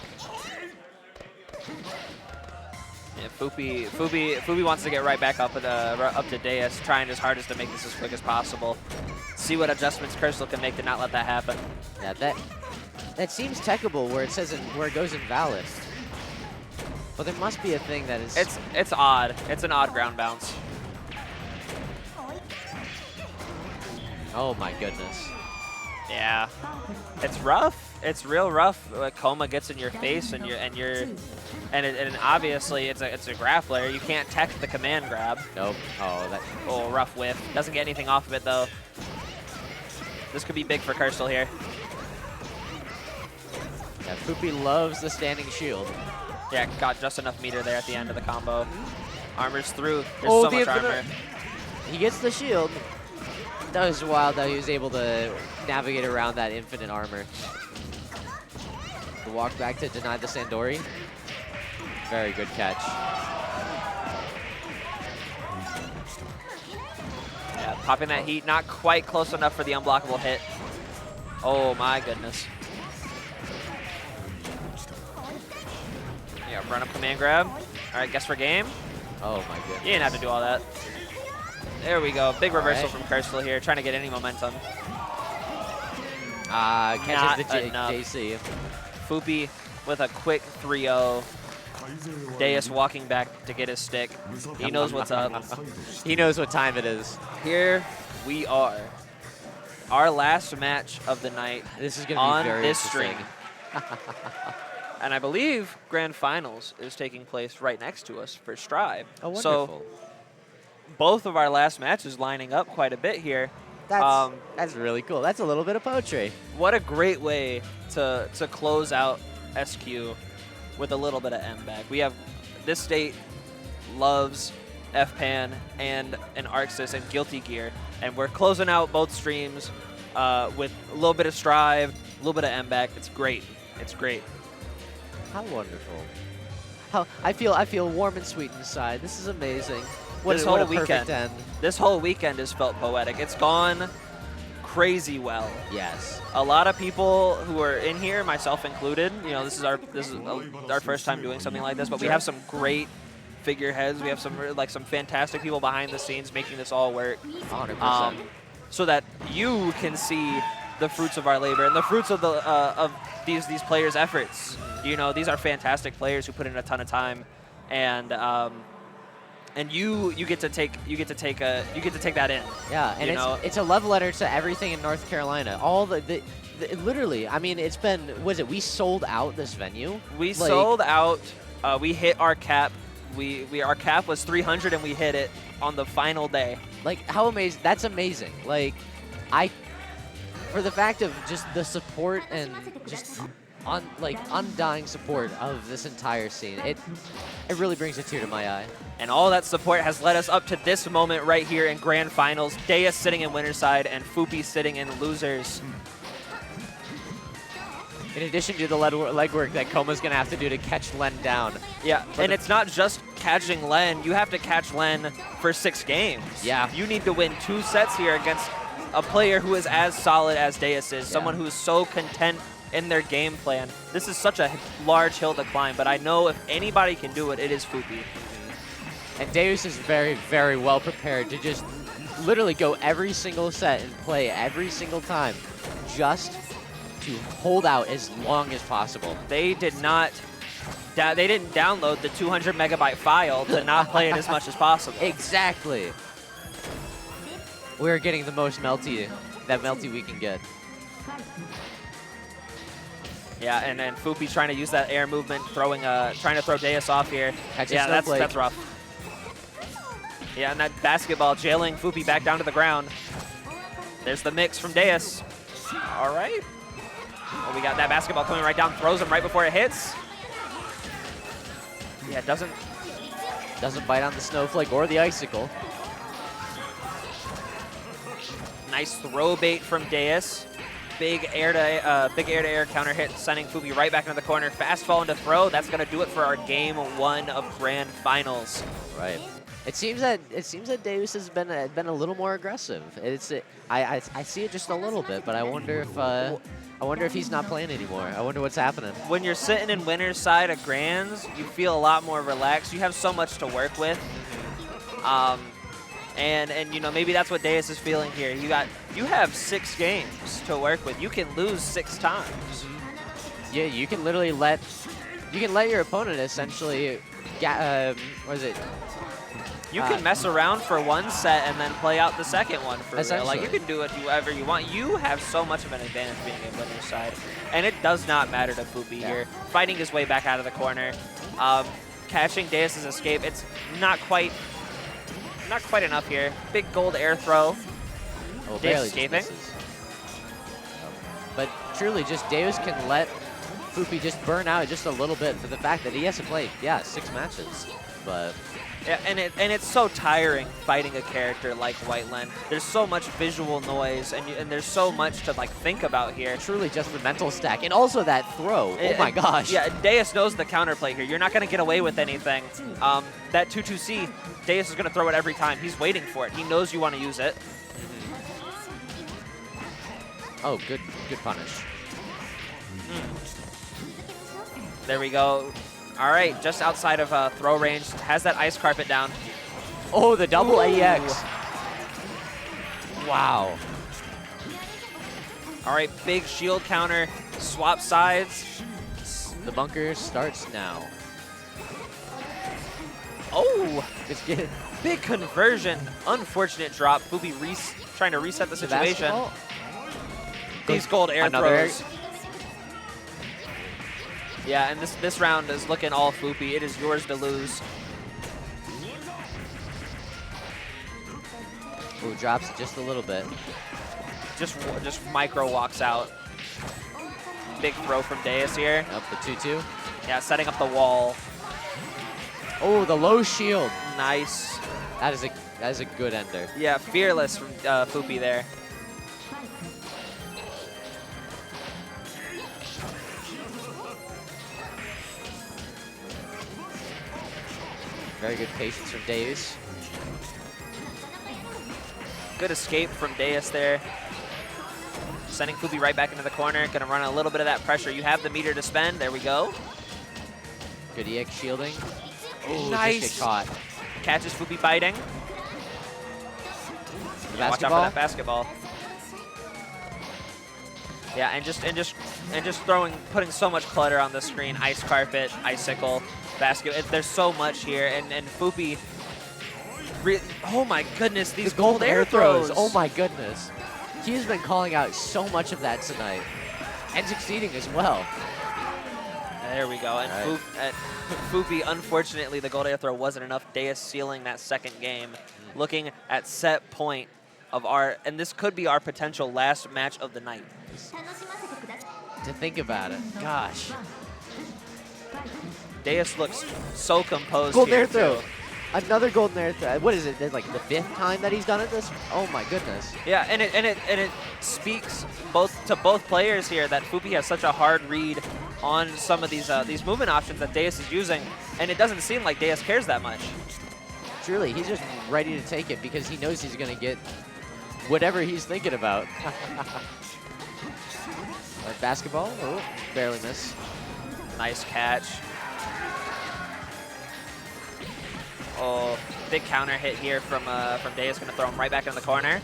[SPEAKER 1] Yeah, Fupi wants to get right back up to Deus, trying his hardest to make this as quick as possible. See what adjustments Cursetyl can make to not let that happen.
[SPEAKER 2] Yeah, that seems techable where it says where it goes invalid. But there must be a thing that is.
[SPEAKER 1] It's odd. It's an odd ground bounce.
[SPEAKER 2] Oh my goodness.
[SPEAKER 1] Yeah, it's rough. It's real rough. Kouma gets in your face, and obviously it's a grappler. You can't tech the command grab.
[SPEAKER 2] Nope.
[SPEAKER 1] Oh, rough whiff. Doesn't get anything off of it though. This could be big for Cursetyl here.
[SPEAKER 2] Yeah, Fupi loves the standing shield.
[SPEAKER 1] Yeah, got just enough meter there at the end of the combo. Armor's through. There's so much armor.
[SPEAKER 2] He gets the shield. That was wild that he was able to navigate around that infinite armor. The walk back to deny the Sandori. Very good catch.
[SPEAKER 1] Yeah, popping that heat, not quite close enough for the unblockable hit. Oh my goodness. Yeah, run up command grab. All right, guess for game.
[SPEAKER 2] Oh my goodness.
[SPEAKER 1] You didn't have to do all that. There we go. Big reversal from Cursetyl here, trying to get any momentum.
[SPEAKER 2] Catches the JC.
[SPEAKER 1] Fupi with a quick 3-0. Deus walking back to get his stick. He knows what's up.
[SPEAKER 2] He knows what time it is.
[SPEAKER 1] Here we are. Our last match of the night.
[SPEAKER 2] This is going to be very interesting.
[SPEAKER 1] And I believe Grand Finals is taking place right next to us for Strive.
[SPEAKER 2] Oh, wonderful.
[SPEAKER 1] So both of our last matches lining up quite a bit here.
[SPEAKER 2] That's really cool. That's a little bit of poetry.
[SPEAKER 1] What a great way to close out SQ with a little bit of M-Back. We have this state loves FPAN and an Arxis and Guilty Gear, and we're closing out both streams with a little bit of Strive, a little bit of M-Back. It's great. It's great.
[SPEAKER 2] How wonderful. How I feel warm and sweet inside. This is amazing. What a perfect end.
[SPEAKER 1] This whole weekend has felt poetic. It's gone crazy well.
[SPEAKER 2] Yes.
[SPEAKER 1] A lot of people who are in here, myself included, you know, this is our first time doing something like this, but we have some great figureheads. We have some fantastic people behind the scenes making this all work.
[SPEAKER 2] 100%.
[SPEAKER 1] So that you can see the fruits of our labor and the fruits of these players' efforts. You know, these are fantastic players who put in a ton of time, and you get to take that in.
[SPEAKER 2] Yeah, and it's a love letter to everything in North Carolina. All the literally, I mean, it's been, we sold out this venue.
[SPEAKER 1] We sold out. We hit our cap. Our cap was 300 and we hit it on the final day.
[SPEAKER 2] Like, how amazing! That's amazing. Like, for the fact of just the support and just undying support of this entire scene, it really brings a tear to my eye.
[SPEAKER 1] And all that support has led us up to this moment right here in Grand Finals. Deus sitting in winner's side and Fupi sitting in losers.
[SPEAKER 2] In addition to the legwork that Kouma's going to have to do to catch Len down.
[SPEAKER 1] Yeah, and it's not just catching Len. You have to catch Len for 6 games.
[SPEAKER 2] Yeah.
[SPEAKER 1] You need to win 2 sets here against a player who is as solid as Deus is, someone who is so content in their game plan. This is such a large hill to climb, but I know if anybody can do it, it is Fupi.
[SPEAKER 2] And Deus is very, very well prepared to just literally go every single set and play every single time just to hold out as long as possible.
[SPEAKER 1] They didn't download the 200 megabyte file to not play it as much as possible.
[SPEAKER 2] Exactly. We're getting the most Melty we can get.
[SPEAKER 1] Yeah, and then Fupi trying to use that air movement, trying to throw Deus off here. Yeah, that's rough. Yeah, and that basketball jailing Fupi back down to the ground. There's the mix from Deus. All right. Well, we got that basketball coming right down, throws him right before it hits. Yeah, doesn't
[SPEAKER 2] bite on the snowflake or the icicle.
[SPEAKER 1] Nice throw bait from Deus. Big air to air counter hit, sending Fupi right back into the corner. Fast fall into throw. That's gonna do it for our game 1 of Grand Finals.
[SPEAKER 2] Right. It seems that Deus has been a little more aggressive. I see it just a little bit, but I wonder if he's not playing anymore. I wonder what's happening.
[SPEAKER 1] When you're sitting in winner's side of Grands, you feel a lot more relaxed. You have so much to work with. And you know, maybe that's what Deus is feeling here. You have 6 games to work with. You can lose 6 times.
[SPEAKER 2] Yeah, you can literally let your opponent essentially what is it?
[SPEAKER 1] You can mess around for one set and then play out the second one for real. Like, you can do whatever you want. You have so much of an advantage being in winner's side. And it does not matter to Fupi here. Fighting his way back out of the corner. Catching Deus's escape. It's not quite enough here. Big gold air throw.
[SPEAKER 2] Oh,
[SPEAKER 1] Deus escaping.
[SPEAKER 2] But truly, just Deus can let Fupi just burn out just a little bit for the fact that he has to play, 6 matches. But
[SPEAKER 1] yeah, and it's so tiring fighting a character like Whiteland. There's so much visual noise, and there's so much to like think about here.
[SPEAKER 2] Truly, just the mental stack, and also that throw. Oh my gosh!
[SPEAKER 1] Yeah, Deus knows the counterplay here. You're not going to get away with anything. That 2-2C, Deus is going to throw it every time. He's waiting for it. He knows you want to use it.
[SPEAKER 2] Oh, good punish.
[SPEAKER 1] There we go. All right, just outside of throw range, has that ice carpet down.
[SPEAKER 2] Oh, the double AEX. Wow.
[SPEAKER 1] All right, big shield counter, swap sides.
[SPEAKER 2] The bunker starts now.
[SPEAKER 1] Oh,
[SPEAKER 2] it's good.
[SPEAKER 1] Big conversion. Unfortunate drop. Fupi trying to reset the situation. These gold air throws. Yeah, and this round is looking all Fupi. It is yours to lose.
[SPEAKER 2] Ooh, drops it just a little bit.
[SPEAKER 1] Just micro walks out. Big throw from Deus here.
[SPEAKER 2] Up the 2-2.
[SPEAKER 1] Yeah, setting up the wall.
[SPEAKER 2] Oh, the low shield.
[SPEAKER 1] Nice.
[SPEAKER 2] That is a good ender.
[SPEAKER 1] Yeah, fearless from Fupi there.
[SPEAKER 2] Very good patience from Deus.
[SPEAKER 1] Good escape from Deus there. Sending Fupi right back into the corner. Gonna run a little bit of that pressure. You have the meter to spend. There we go.
[SPEAKER 2] Good EX shielding. Oh,
[SPEAKER 1] nice.
[SPEAKER 2] Just get caught.
[SPEAKER 1] Catches Fupi biting. Yeah, watch out for that basketball. Yeah, and just putting so much clutter on the screen. Ice carpet, icicle, basket. There's so much here, and Fupi. Oh my goodness, these gold air throws.
[SPEAKER 2] Oh my goodness. He's been calling out so much of that tonight, and succeeding as well.
[SPEAKER 1] There we go. And Fupi, unfortunately, the gold air throw wasn't enough. Deus sealing that second game. Looking at set point of and this could be our potential last match of the night.
[SPEAKER 2] To think about it, gosh.
[SPEAKER 1] Deus looks so composed.
[SPEAKER 2] Gold air throw. Another golden air throw. What is it? That's like the 5th time that he's done it this. Oh my goodness.
[SPEAKER 1] Yeah, and it speaks to both players here that Fupi has such a hard read on some of these movement options that Deus is using, and it doesn't seem like Deus cares that much.
[SPEAKER 2] Truly, he's just ready to take it because he knows he's going to get whatever he's thinking about. Basketball. Oh, barely miss.
[SPEAKER 1] Nice catch. Oh, big counter hit here from Deus. Going to throw him right back in the corner.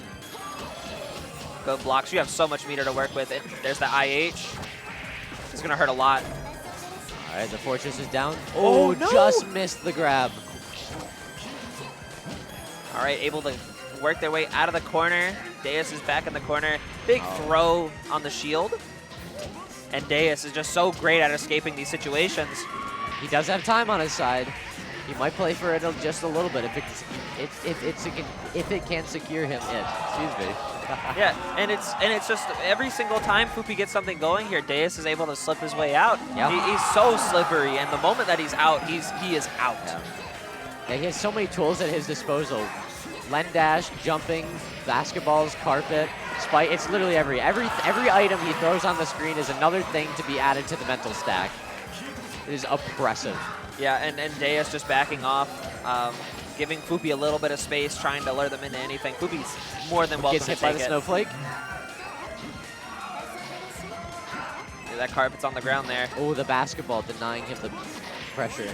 [SPEAKER 1] Good blocks. You have so much meter to work with. There's the IH. It's going to hurt a lot.
[SPEAKER 2] All right, the fortress is down. Oh, no! Just missed the grab.
[SPEAKER 1] All right, able to work their way out of the corner. Deus is back in the corner. Big throw on the shield. And Deus is just so great at escaping these situations.
[SPEAKER 2] He does have time on his side. He might play for it just a little bit if it can secure him. Excuse me.
[SPEAKER 1] Yeah, and it's just every single time Fupi gets something going here, Deus is able to slip his way out. Yep. He's so slippery, and the moment that he's out, he is out.
[SPEAKER 2] Yeah, he has so many tools at his disposal. Len dash, jumping, basketballs, carpet, spike. It's literally every item he throws on the screen is another thing to be added to the mental stack. It is oppressive.
[SPEAKER 1] Yeah, and Deus just backing off. giving Fupi a little bit of space, trying to lure them into anything. Fupi's more than welcome
[SPEAKER 2] Gets
[SPEAKER 1] to
[SPEAKER 2] hit by
[SPEAKER 1] take
[SPEAKER 2] the
[SPEAKER 1] it.
[SPEAKER 2] snowflake.
[SPEAKER 1] Yeah, that carpet's on the ground there.
[SPEAKER 2] Oh, the basketball denying him the pressure.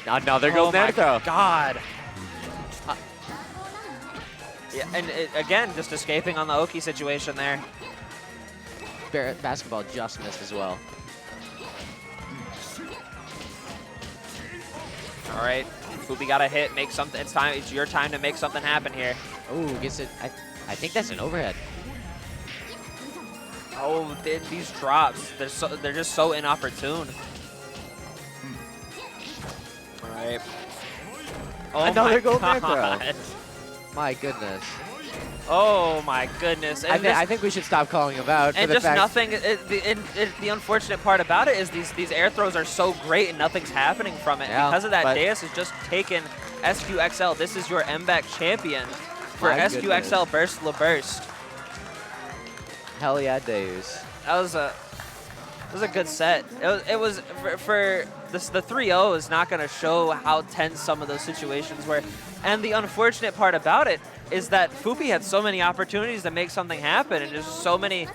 [SPEAKER 2] Another golden air throw.
[SPEAKER 1] God. Yeah, and again, just escaping on the Oki situation there.
[SPEAKER 2] Basketball just missed as well.
[SPEAKER 1] All right, Fupi got a hit. Make something. It's time. It's your time to make something happen here.
[SPEAKER 2] Oh, gets it. I think that's an overhead.
[SPEAKER 1] Oh, these drops. They're just so inopportune. All right. Oh
[SPEAKER 2] Another
[SPEAKER 1] my
[SPEAKER 2] golden air
[SPEAKER 1] God.
[SPEAKER 2] throw. My goodness.
[SPEAKER 1] Oh my goodness. And
[SPEAKER 2] I think we should stop calling him out.
[SPEAKER 1] and
[SPEAKER 2] for the
[SPEAKER 1] just
[SPEAKER 2] fact
[SPEAKER 1] nothing. The unfortunate part about it is these air throws are so great and nothing's happening from it.
[SPEAKER 2] Yeah,
[SPEAKER 1] Because of that,
[SPEAKER 2] but-
[SPEAKER 1] Deus has just taken SQXL. This is your MBAACC champion for
[SPEAKER 2] My
[SPEAKER 1] SQXL
[SPEAKER 2] goodness.
[SPEAKER 1] Burst La Burst.
[SPEAKER 2] Hell yeah, Deus.
[SPEAKER 1] That was a good set. It was for this, the 3-0 is not going to show how tense some of those situations were. And the unfortunate part about it is that Fupi had so many opportunities to make something happen, and just so many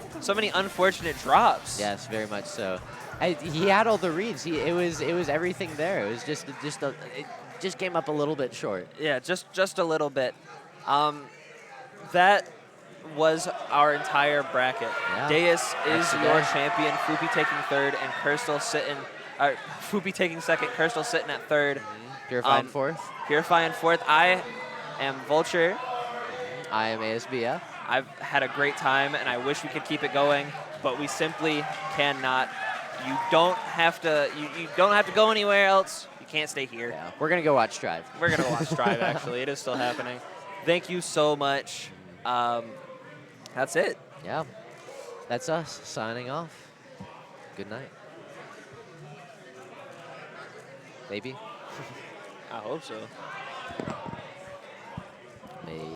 [SPEAKER 1] unfortunate drops.
[SPEAKER 2] Yes, very much so. He had all the reads. It was everything there. It was it just came up a little bit short.
[SPEAKER 1] Yeah, just a little bit. That was our entire bracket.
[SPEAKER 2] Yeah.
[SPEAKER 1] Deus is
[SPEAKER 2] That's
[SPEAKER 1] your
[SPEAKER 2] good.
[SPEAKER 1] champion. Fupi taking third, and Cursetyl sitting. Fupi taking second. Cursetyl sitting at third.
[SPEAKER 2] Purifying fourth.
[SPEAKER 1] Purifying fourth. I am Vulture.
[SPEAKER 2] I am ASBF.
[SPEAKER 1] I've had a great time, and I wish we could keep it going, but we simply cannot. You don't have to. You don't have to go anywhere else. You can't stay here.
[SPEAKER 2] Yeah, we're gonna go watch Strive.
[SPEAKER 1] We're gonna watch Strive. Actually, it is still happening. Thank you so much. That's it.
[SPEAKER 2] Yeah, that's us signing off. Good night. Maybe.
[SPEAKER 1] I hope so.
[SPEAKER 2] Maybe.